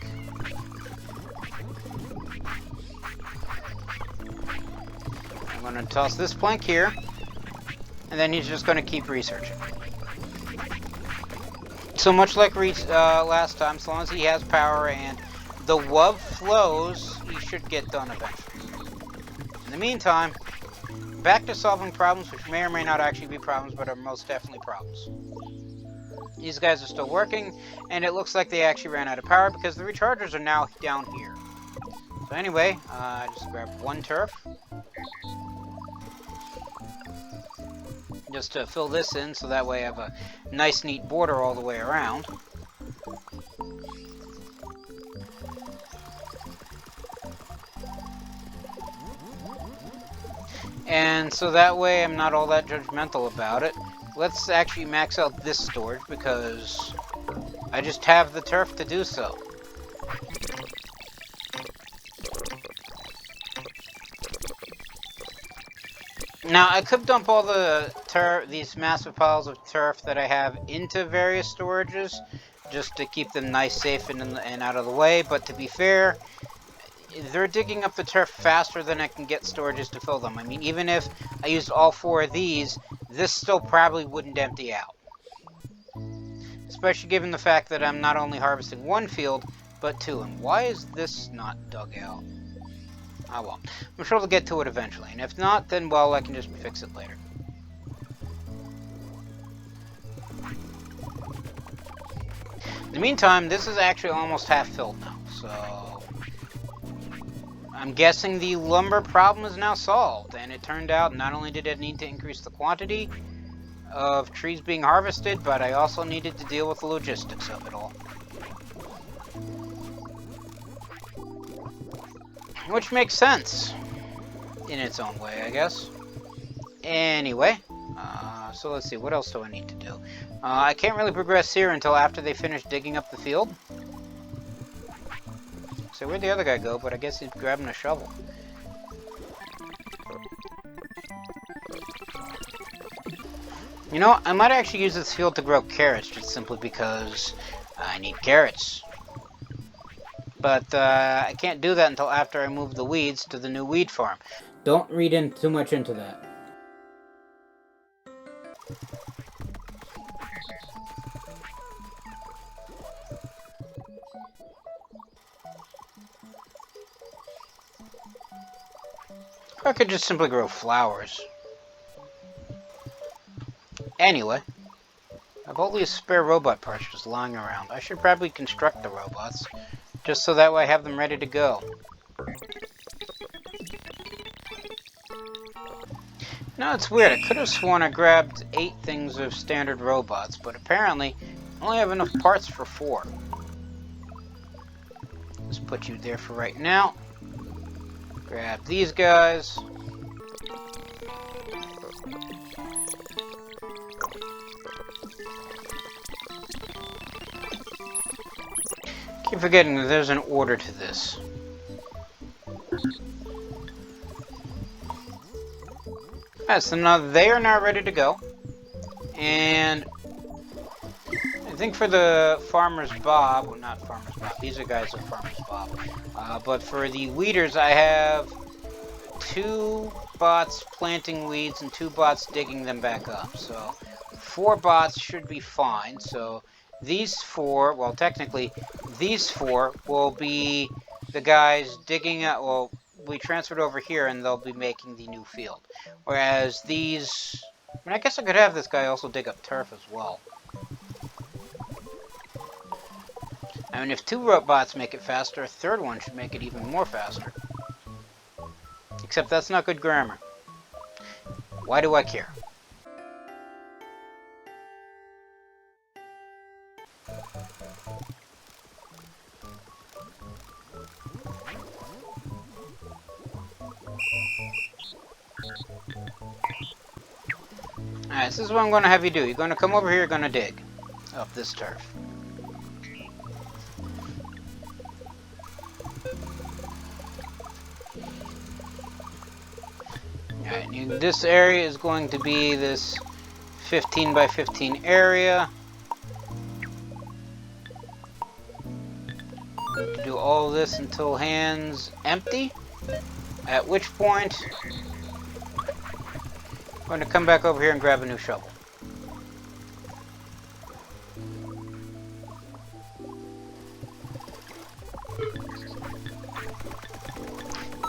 I'm going to toss this plank here, and then he's just going to keep researching. So much like last time, as long as he has power and the WUV flows, he should get done eventually. In the meantime, back to solving problems, which may or may not actually be problems, but are most definitely problems. These guys are still working, and it looks like they actually ran out of power because the rechargers are now down here. So anyway, just grab one turf. Just to fill this in, so that way I have a nice, neat border all the way around. And so that way I'm not all that judgmental about it. Let's actually max out this storage because I just have the turf to do so. Now, I could dump all the these massive piles of turf that I have into various storages, just to keep them nice, safe, and out of the way, but to be fair, they're digging up the turf faster than I can get storages to fill them. I mean, even if I used all 4 of these, this still probably wouldn't empty out. Especially given the fact that I'm not only harvesting 1 field, but 2. And why is this not dug out? Oh well. I'm sure we'll get to it eventually. And if not, then, well, I can just fix it later. In the meantime, this is actually almost half filled now, so I'm guessing the lumber problem is now solved. And it turned out not only did I need to increase the quantity of trees being harvested, but I also needed to deal with the logistics of it all. Which makes sense in its own way, I guess. Anyway, so let's see, what else do I need to do? I can't really progress here until after they finish digging up the field. So where'd the other guy go? But I guess he's grabbing a shovel. You know, I might actually use this field to grow carrots, just simply because I need carrots. But I can't do that until after I move the weeds to the new weed farm. Don't read too much into that. Or I could just simply grow flowers. Anyway, I have all these spare robot parts just lying around. I should probably construct the robots, just so that way I have them ready to go. Now it's weird, I could have sworn I grabbed 8 things of standard robots, but apparently I only have enough parts for 4. Let's put you there for right now. Grab these guys. Keep forgetting that there's an order to this. Alright, so now they are now ready to go. And I think for the Farmer's Bob, well, not Farmer's Bob, these are guys of Farmer's Bob. But for the weeders, I have 2 bots planting weeds and 2 bots digging them back up. So 4 bots should be fine. So these 4, well, technically, these 4 will be the guys digging out, well, we transferred over here and they'll be making the new field. Whereas these, I mean, I guess I could have this guy also dig up turf as well. I mean, if 2 robots make it faster, a 3rd one should make it even more faster. Except that's not good grammar. Why do I care? Alright, this is what I'm going to have you do. You're going to come over here, you're going to dig up this turf. Alright, this area is going to be this 15 by 15 area. To do all this until hands empty, at which point I'm going to come back over here and grab a new shovel.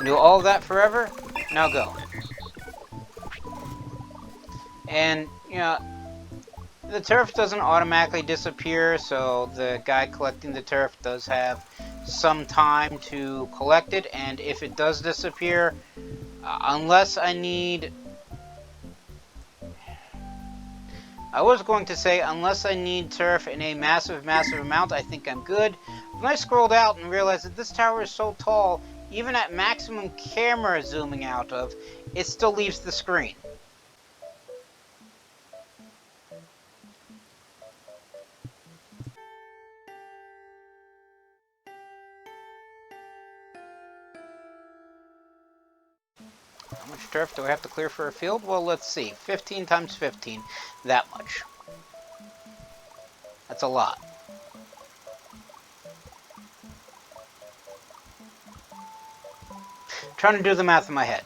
Do all that forever? Now go. And, you know, the turf doesn't automatically disappear, so the guy collecting the turf does have some time to collect it, and if it does disappear, unless I need... I was going to say, unless I need turf in a massive amount, I think I'm good. When I scrolled out and realized that this tower is so tall, even at maximum camera zooming out of, it still leaves the screen. How much turf do I have to clear for a field? Well, let's see. 15 times 15. That much. That's a lot. Trying to do the math in my head.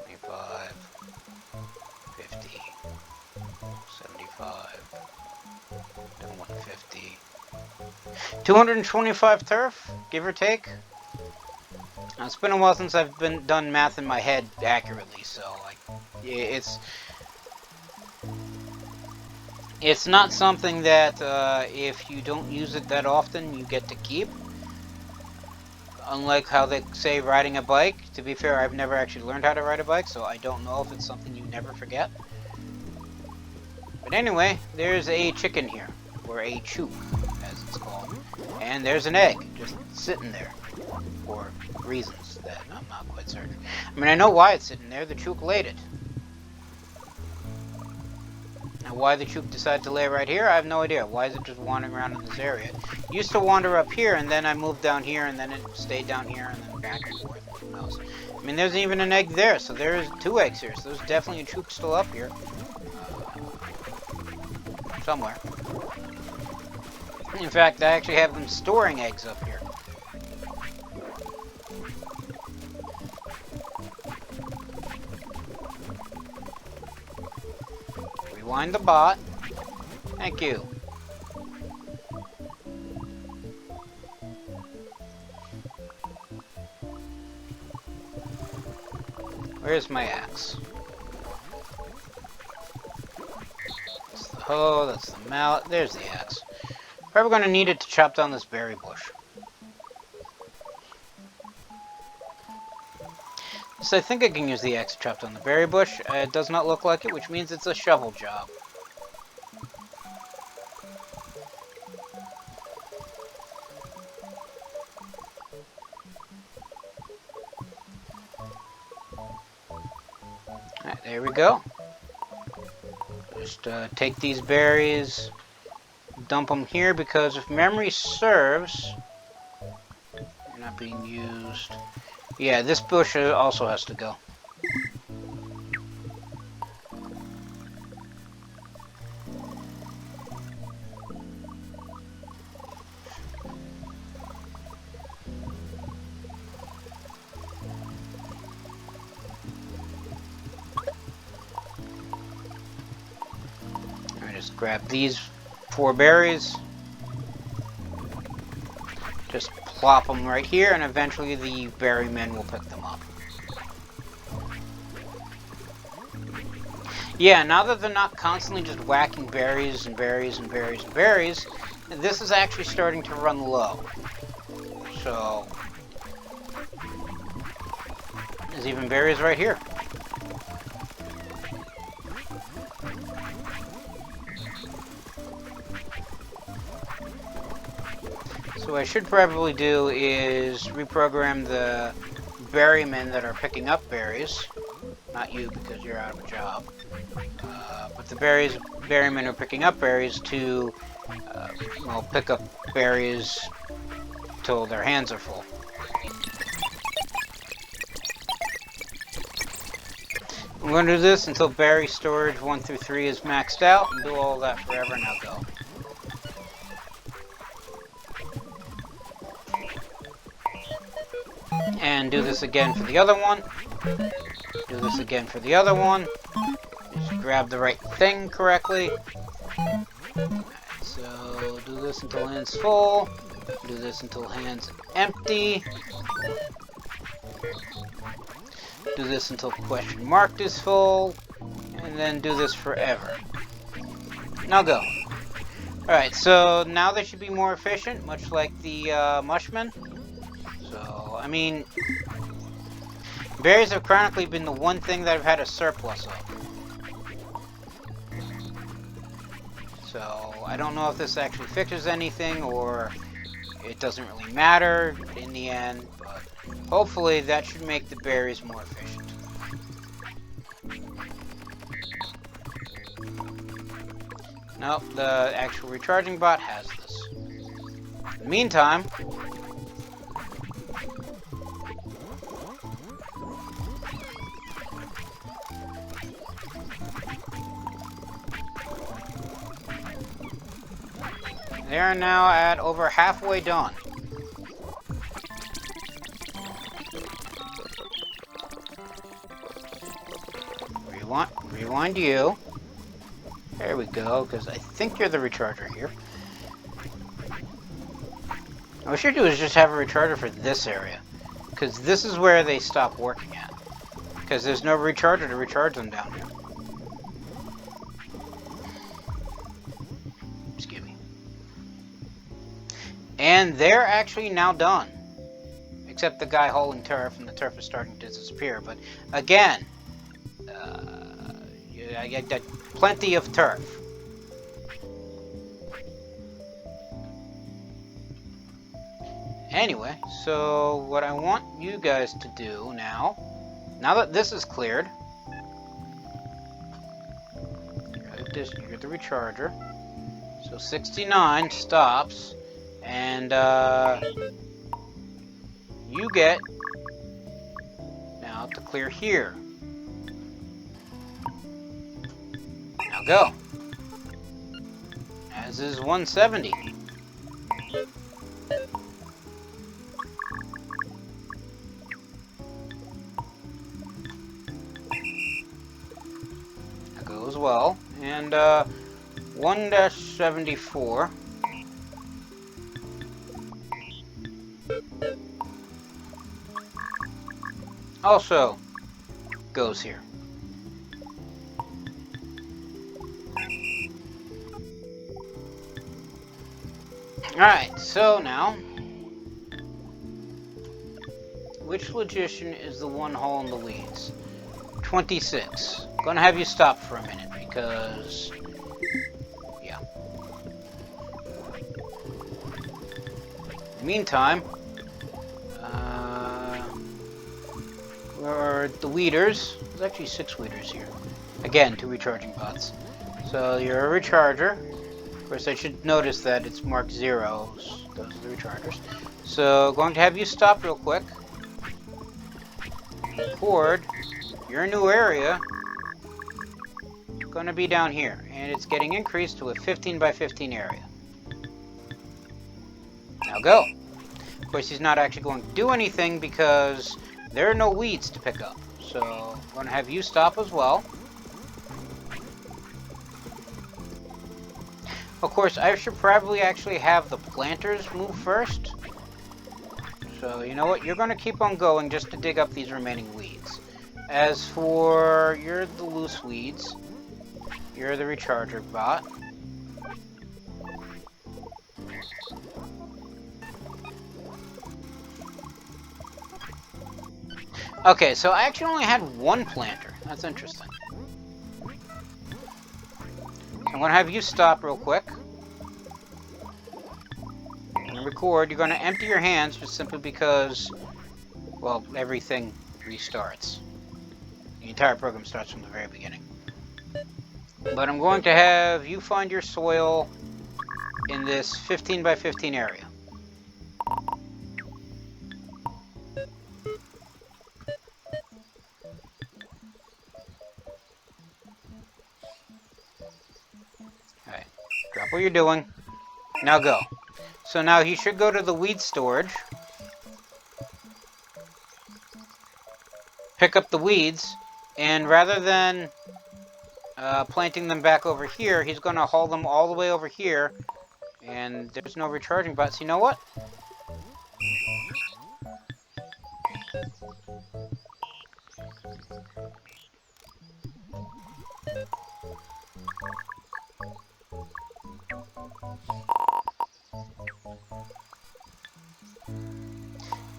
25, 50, 75, then 150. 225 turf, give or take. Now, it's been a while since I've done math in my head accurately, so like it's not something that if you don't use it that often, you get to keep. Unlike how they say riding a bike. To be fair, I've never actually learned how to ride a bike, so I don't know if it's something you never forget. But anyway, there's a chicken here, or a chook, as it's called. And there's an egg, just sitting there, for reasons that I'm not quite certain. I mean, I know why it's sitting there. The chook laid it. Now, why the chook decided to lay right here, I have no idea. Why is it just wandering around in this area? It used to wander up here, and then I moved down here, and then it stayed down here, and then back and forth. Who knows? I mean, there's even an egg there, so there's 2 eggs here. So there's definitely a chook still up here. Somewhere. In fact, I actually have them storing eggs up here. Rewind the bot. Thank you. Where's my axe? That's the hoe, that's the mallet, there's the axe. Probably going to need it to chop down this berry bush. So I think I can use the axe to chop down the berry bush. It does not look like it, which means it's a shovel job. Alright, there we go. Just take these berries, dump them here, because if memory serves, they're not being used. Yeah, this bush also has to go. I just grab these 4 berries. Just plop them right here, and eventually the berrymen will pick them up. Yeah, now that they're not constantly just whacking berries and berries and berries and berries, this is actually starting to run low. So, there's even berries right here. So what I should probably do is reprogram the berrymen that are picking up berries. Not you, because you're out of a job. But the berrymen are picking up berries to, well, pick up berries till their hands are full. I'm going to do this until berry storage 1 through 3 is maxed out, and do all that forever. Now go. And do this again for the other one. Do this again for the other one. Just grab the right thing correctly. Let's So do this until hand's full. Do this until hand's empty. Do this until question marked is full. And then do this forever. Now go. Alright, so now they should be more efficient, much like the Mushmen. So, I mean, berries have chronically been the one thing that I've had a surplus of. So, I don't know if this actually fixes anything, or it doesn't really matter in the end, but hopefully that should make the berries more efficient. Nope, the actual recharging bot has this. In the meantime, they are now at over halfway done. Rewind you. There we go, because I think you're the recharger here. What we should do is just have a recharger for this area, because this is where they stop working at. Because there's no recharger to recharge them down here. Excuse me. And they're actually now done. Except the guy hauling turf, and the turf is starting to disappear. But again, I get plenty of turf. Anyway, so what I want you guys to do now that this is cleared, you're the recharger. So 69 stops, and you get now to clear here. Now go. As is 170. That goes well. And 1-74. Also goes here. Alright, so now, which logician is the one hauling the weeds? 26. Gonna have you stop for a minute, because, yeah. In the meantime, where are the weeders? There's actually 6 weeders here. Again, 2 recharging bots. So you're a recharger. Of course, I should notice that it's marked 0s. Those are the rechargers. So, going to have you stop real quick. Record your new area. Going to be down here, and it's getting increased to a 15x15 area. Now go. Of course, he's not actually going to do anything because there are no weeds to pick up. So, I'm going to have you stop as well. Of course, I should probably actually have the planters move first. So, you know what? You're going to keep on going just to dig up these remaining weeds. As for you're the loose weeds, you're the recharger bot. Okay, so I actually only had 1 planter. That's interesting. I'm going to have you stop real quick. And record. You're going to empty your hands just simply because, well, everything restarts. The entire program starts from the very beginning. But I'm going to have you find your soil in this 15x15 area. Alright, drop what you're doing. Now go. So now he should go to the weed storage. Pick up the weeds. And rather than planting them back over here, he's going to haul them all the way over here And there's no recharging bots. You know what?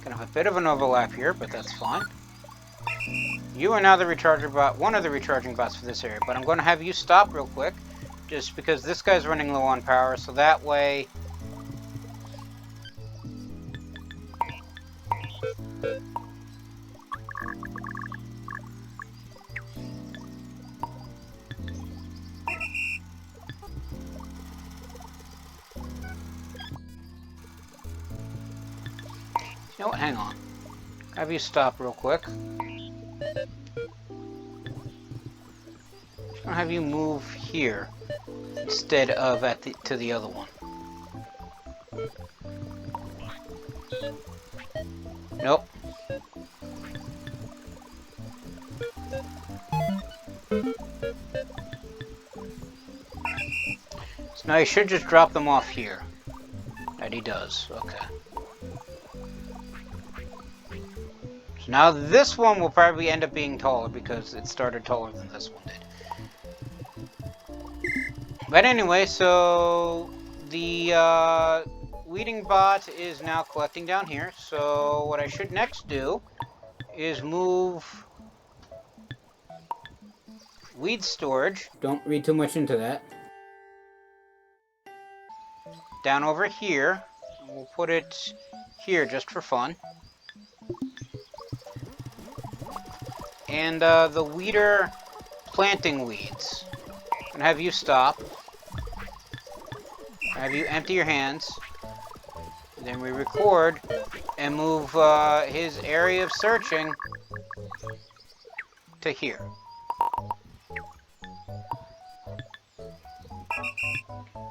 Gonna have a bit of an overlap here, but that's fine. You are now the recharger bot, one of the recharging bots for this area, but I'm going to have you stop real quick, just because this guy's running low on power, so that way... You know what, hang on. Have you stop real quick. I'll have you move here instead of to the other one. Nope. So now you should just drop them off here. That he does. Okay. So now this one will probably end up being taller because it started taller than this one did. But anyway, so the weeding bot is now collecting down here. So what I should next do is move weed storage. Don't read too much into that. Down over here. We'll put it here just for fun. And the weeder planting weeds. I'm gonna have you stop. Have you empty your hands. And then we record and move his area of searching to here.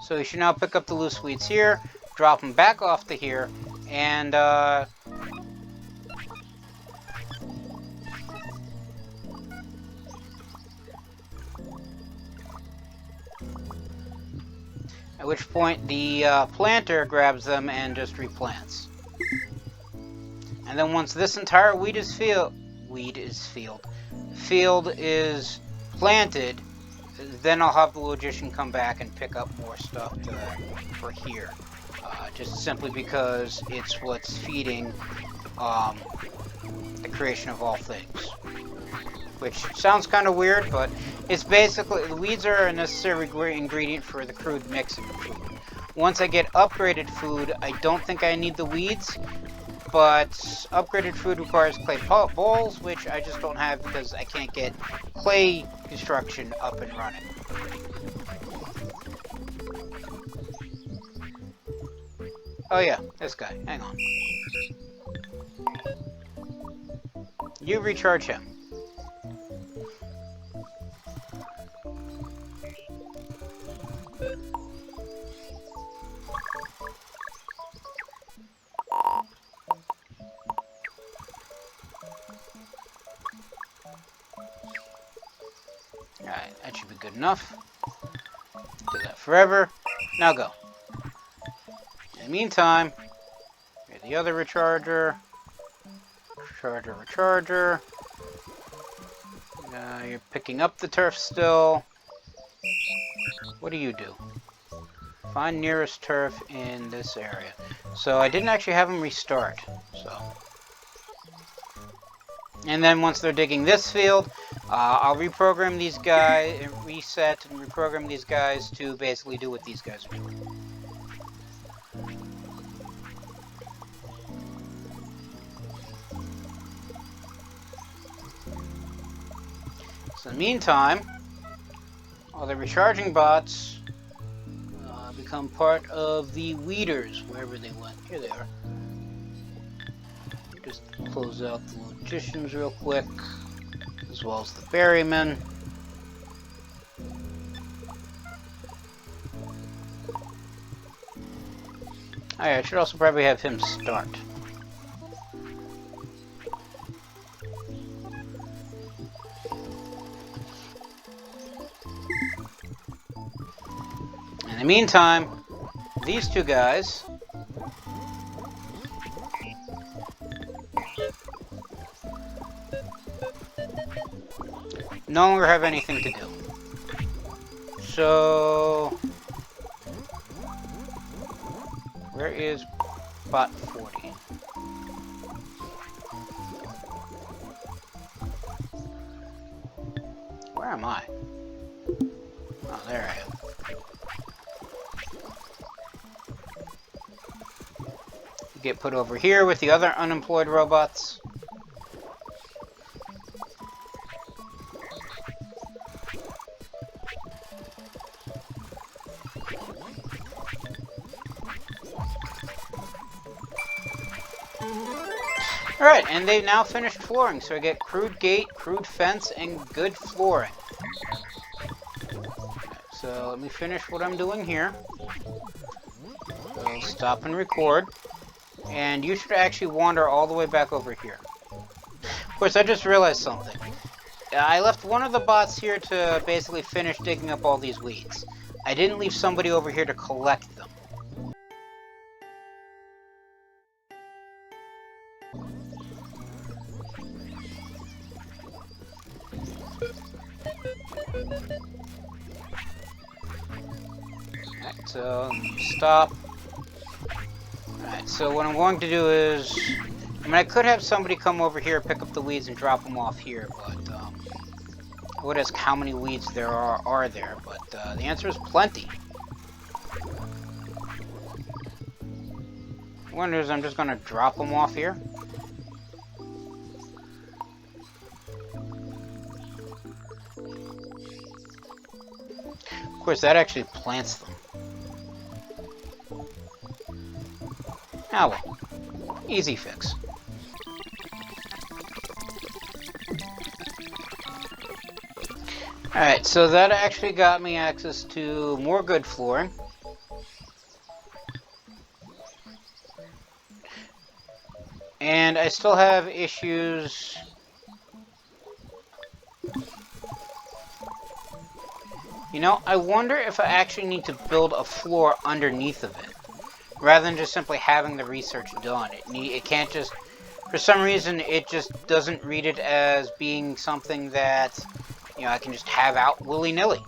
So you should now pick up the loose weeds here, drop them back off to here, and at which point the planter grabs them and just replants. And then once this entire field is planted, then I'll have the logician come back and pick up more stuff for here. Just simply because it's what's feeding the creation of all things. Which sounds kind of weird, but it's basically, the weeds are a necessary ingredient for the crude mix of the food. Once I get upgraded food, I don't think I need the weeds, but upgraded food requires clay bowls, which I just don't have because I can't get clay construction up and running. Oh yeah, this guy, hang on. You recharge him. Alright, that should be good enough. Do that forever. Now go. In the meantime, here's the other recharger. Recharger. You're picking up the turf still. What do you do? Find nearest turf in this area. So I didn't actually have them restart. So. And then once they're digging this field, I'll reprogram these guys, reset and reprogram these guys to basically do what these guys are doing. So in the meantime, all the recharging bots become part of the weeders, wherever they went. Here they are. Just close out the logicians real quick, as well as the berrymen. I should also probably have him start. In the meantime, these two guys no longer have anything to do. So, where is bot 40? Where am I? Oh, there I am. You get put over here with the other unemployed robots. Alright, and they've now finished flooring, so I get crude gate, crude fence, and good flooring. So let me finish what I'm doing here. So stop and record. And you should actually wander all the way back over here. Of course, I just realized something. I left one of the bots here to basically finish digging up all these weeds. I didn't leave somebody over here to collect them. Alright, so stop. Alright, so what I'm going to do is... I mean, I could have somebody come over here, pick up the weeds, and drop them off here, but... I would ask how many weeds there are there, but the answer is plenty. I wonder if I'm just going to drop them off here. Of course, that actually plants them. Ah well. Easy fix. Alright, so that actually got me access to more good flooring. And I still have issues... You know, I wonder if I actually need to build a floor underneath of it, rather than just simply having the research done. It can't just... For some reason, it just doesn't read it as being something that... You know, I can just have out willy-nilly.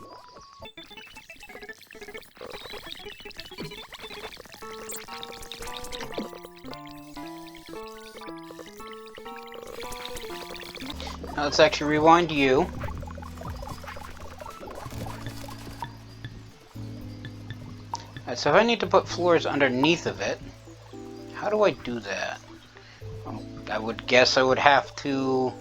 Now let's actually rewind you. Alright, so if I need to put floors underneath of it, how do I do that? Well, I would guess I would have to...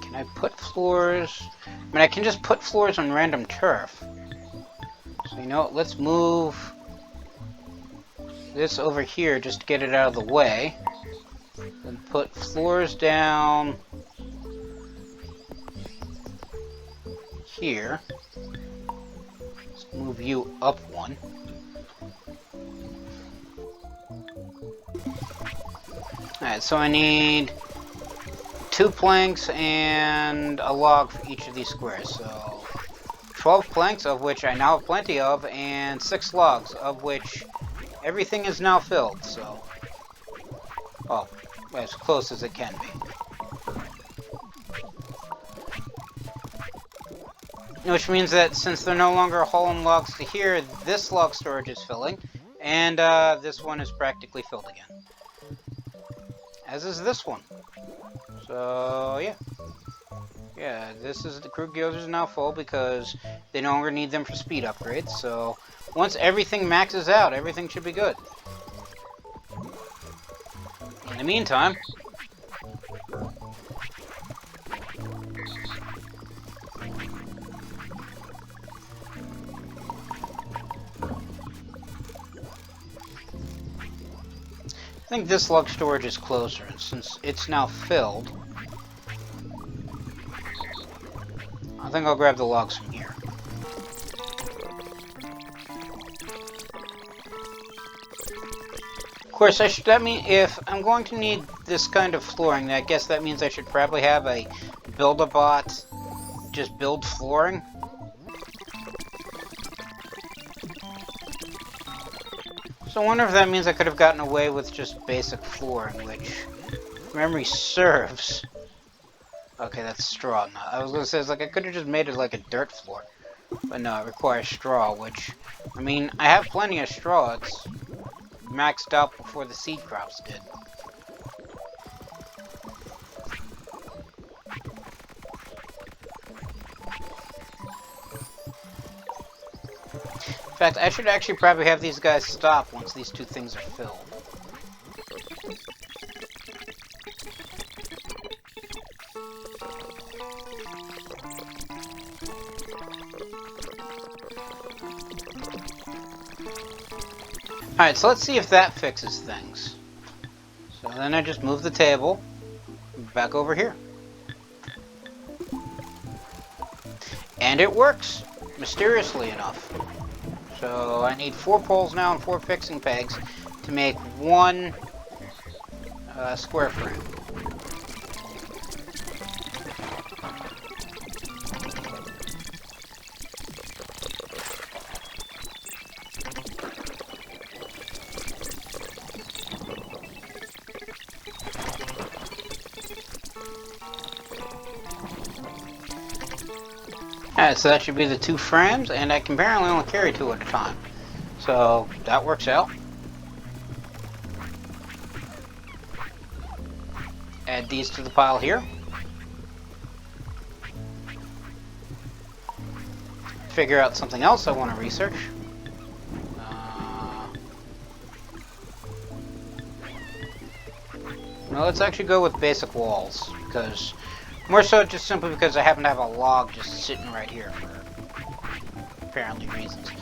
Can I put floors? I mean, I can just put floors on random turf. So, you know, let's move this over here just to get it out of the way. Then put floors down here. Let's move you up one. Alright, so I need 2 planks and a log for each of these squares. So 12 planks, of which I now have plenty of, and 6 logs, of which everything is now filled. So, well, as close as it can be. Which means that since they're no longer hauling logs to here, this log storage is filling, and this one is practically filled again. As is this one. So, yeah. Yeah, this is the crude gears is now full because they no longer need them for speed upgrades. So, once everything maxes out, everything should be good. In the meantime... I think this log storage is closer, and since it's now filled, I think I'll grab the logs from here. Of course, that mean if I'm going to need this kind of flooring, I guess that means I should probably have a build-a-bot just build flooring. So I wonder if that means I could have gotten away with just basic flooring, which, if memory serves... Okay, that's straw. No, I was gonna say, it's like I could have just made it like a dirt floor. But no, it requires straw, which... I mean, I have plenty of straw. It's maxed out before the seed crops did. In fact, I should actually probably have these guys stop once these two things are filled. Alright, so let's see if that fixes things. So then I just move the table back over here. And it works, mysteriously enough. So I need 4 poles now and 4 fixing pegs to make 1 square frame. Alright, so that should be the 2 frames, and I can apparently only carry 2 at a time. So, that works out. Add these to the pile here. Figure out something else I want to research. Well, let's actually go with basic walls, because... More so just simply because I happen to have a log just sitting right here for apparently reasons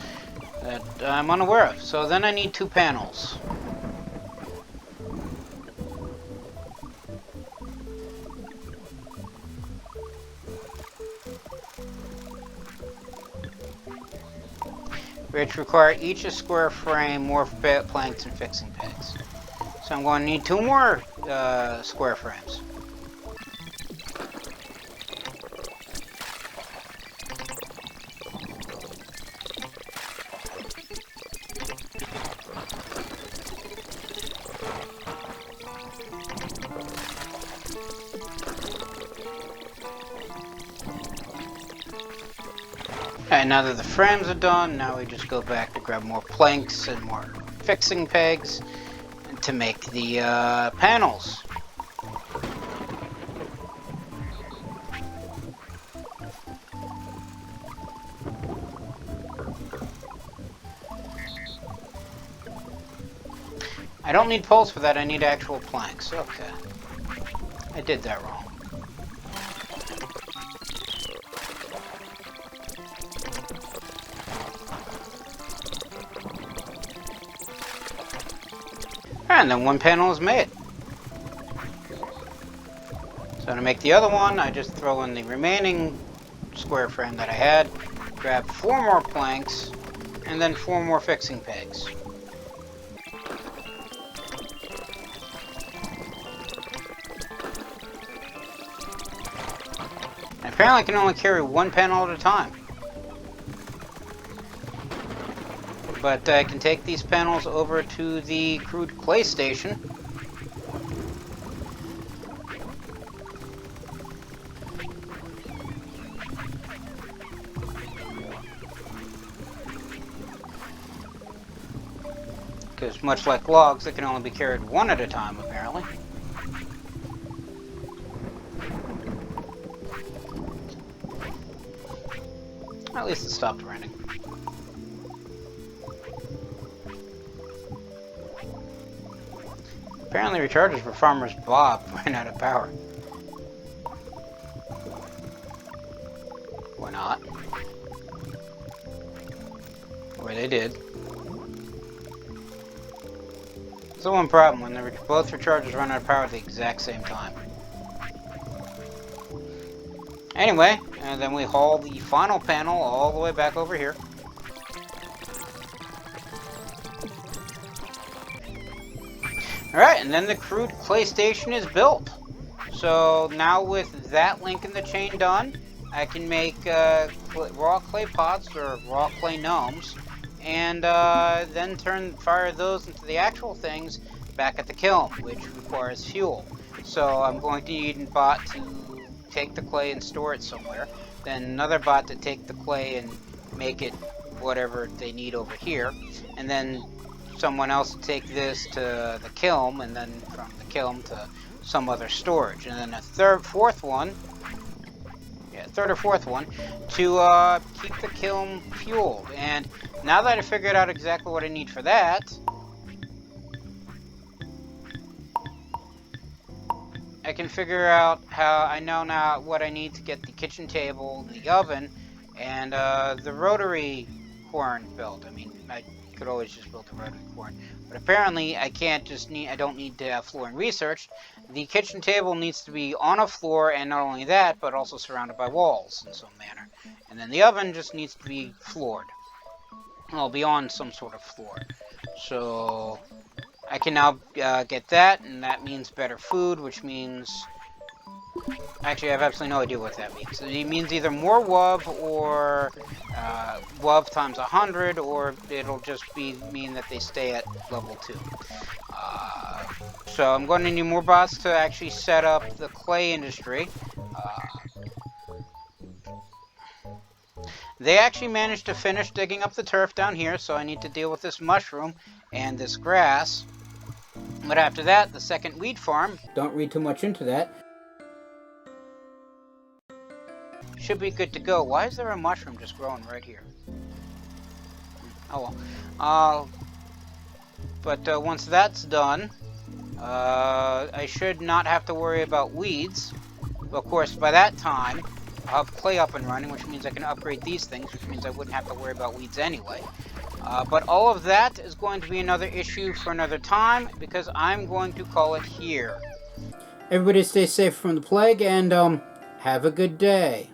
that I'm unaware of. So then I need 2 panels. Which require each a square frame, more planks, and fixing pegs. So I'm going to need 2 more square frames. And now that the frames are done, now we just go back to grab more planks and more fixing pegs to make the panels. I don't need poles for that, I need actual planks. Okay. I did that wrong. And then 1 panel is made. So to make the other one, I just throw in the remaining square frame that I had, grab 4 more planks, and then 4 more fixing pegs. And apparently I can only carry 1 panel at a time. But I can take these panels over to the crude clay station. Because much like logs, they can only be carried 1 at a time, apparently. At least it stopped raining. Apparently recharges for Farmer's Bob ran out of power. Or not. Or they did. That's the one problem, when both recharges run out of power at the exact same time. Anyway, and then we haul the final panel all the way back over here. Alright, and then the crude clay station is built. So now with that link in the chain done, I can make raw clay pots or raw clay gnomes and then fire those into the actual things back at the kiln, which requires fuel. So I'm going to need a bot to take the clay and store it somewhere, then another bot to take the clay and make it whatever they need over here, and then someone else to take this to the kiln, and then from the kiln to some other storage, and then a third or fourth one to keep the kiln fueled. And now that I figured out exactly what I need for that, I can figure out how I know now what I need to get the kitchen table, the oven, and the rotary quern built. I mean, I could always just build a rotary quern, but apparently I don't need to have flooring researched. The kitchen table needs to be on a floor, and not only that, but also surrounded by walls in some manner. And then the oven just needs to be floored. Well, be on some sort of floor. So I can now get that, and that means better food, which means... Actually, I have absolutely no idea what that means. It means either more WUV, or WUV times 100, or it'll just mean that they stay at level 2. So I'm going to need more bots to actually set up the clay industry. They actually managed to finish digging up the turf down here, so I need to deal with this mushroom and this grass. But after that, the second weed farm... Don't read too much into that. Should be good to go. Why is there a mushroom just growing right here? Oh well. But once that's done, I should not have to worry about weeds. But of course, by that time, I'll have clay up and running, which means I can upgrade these things, which means I wouldn't have to worry about weeds anyway. But all of that is going to be another issue for another time, because I'm going to call it here. Everybody stay safe from the plague, and have a good day.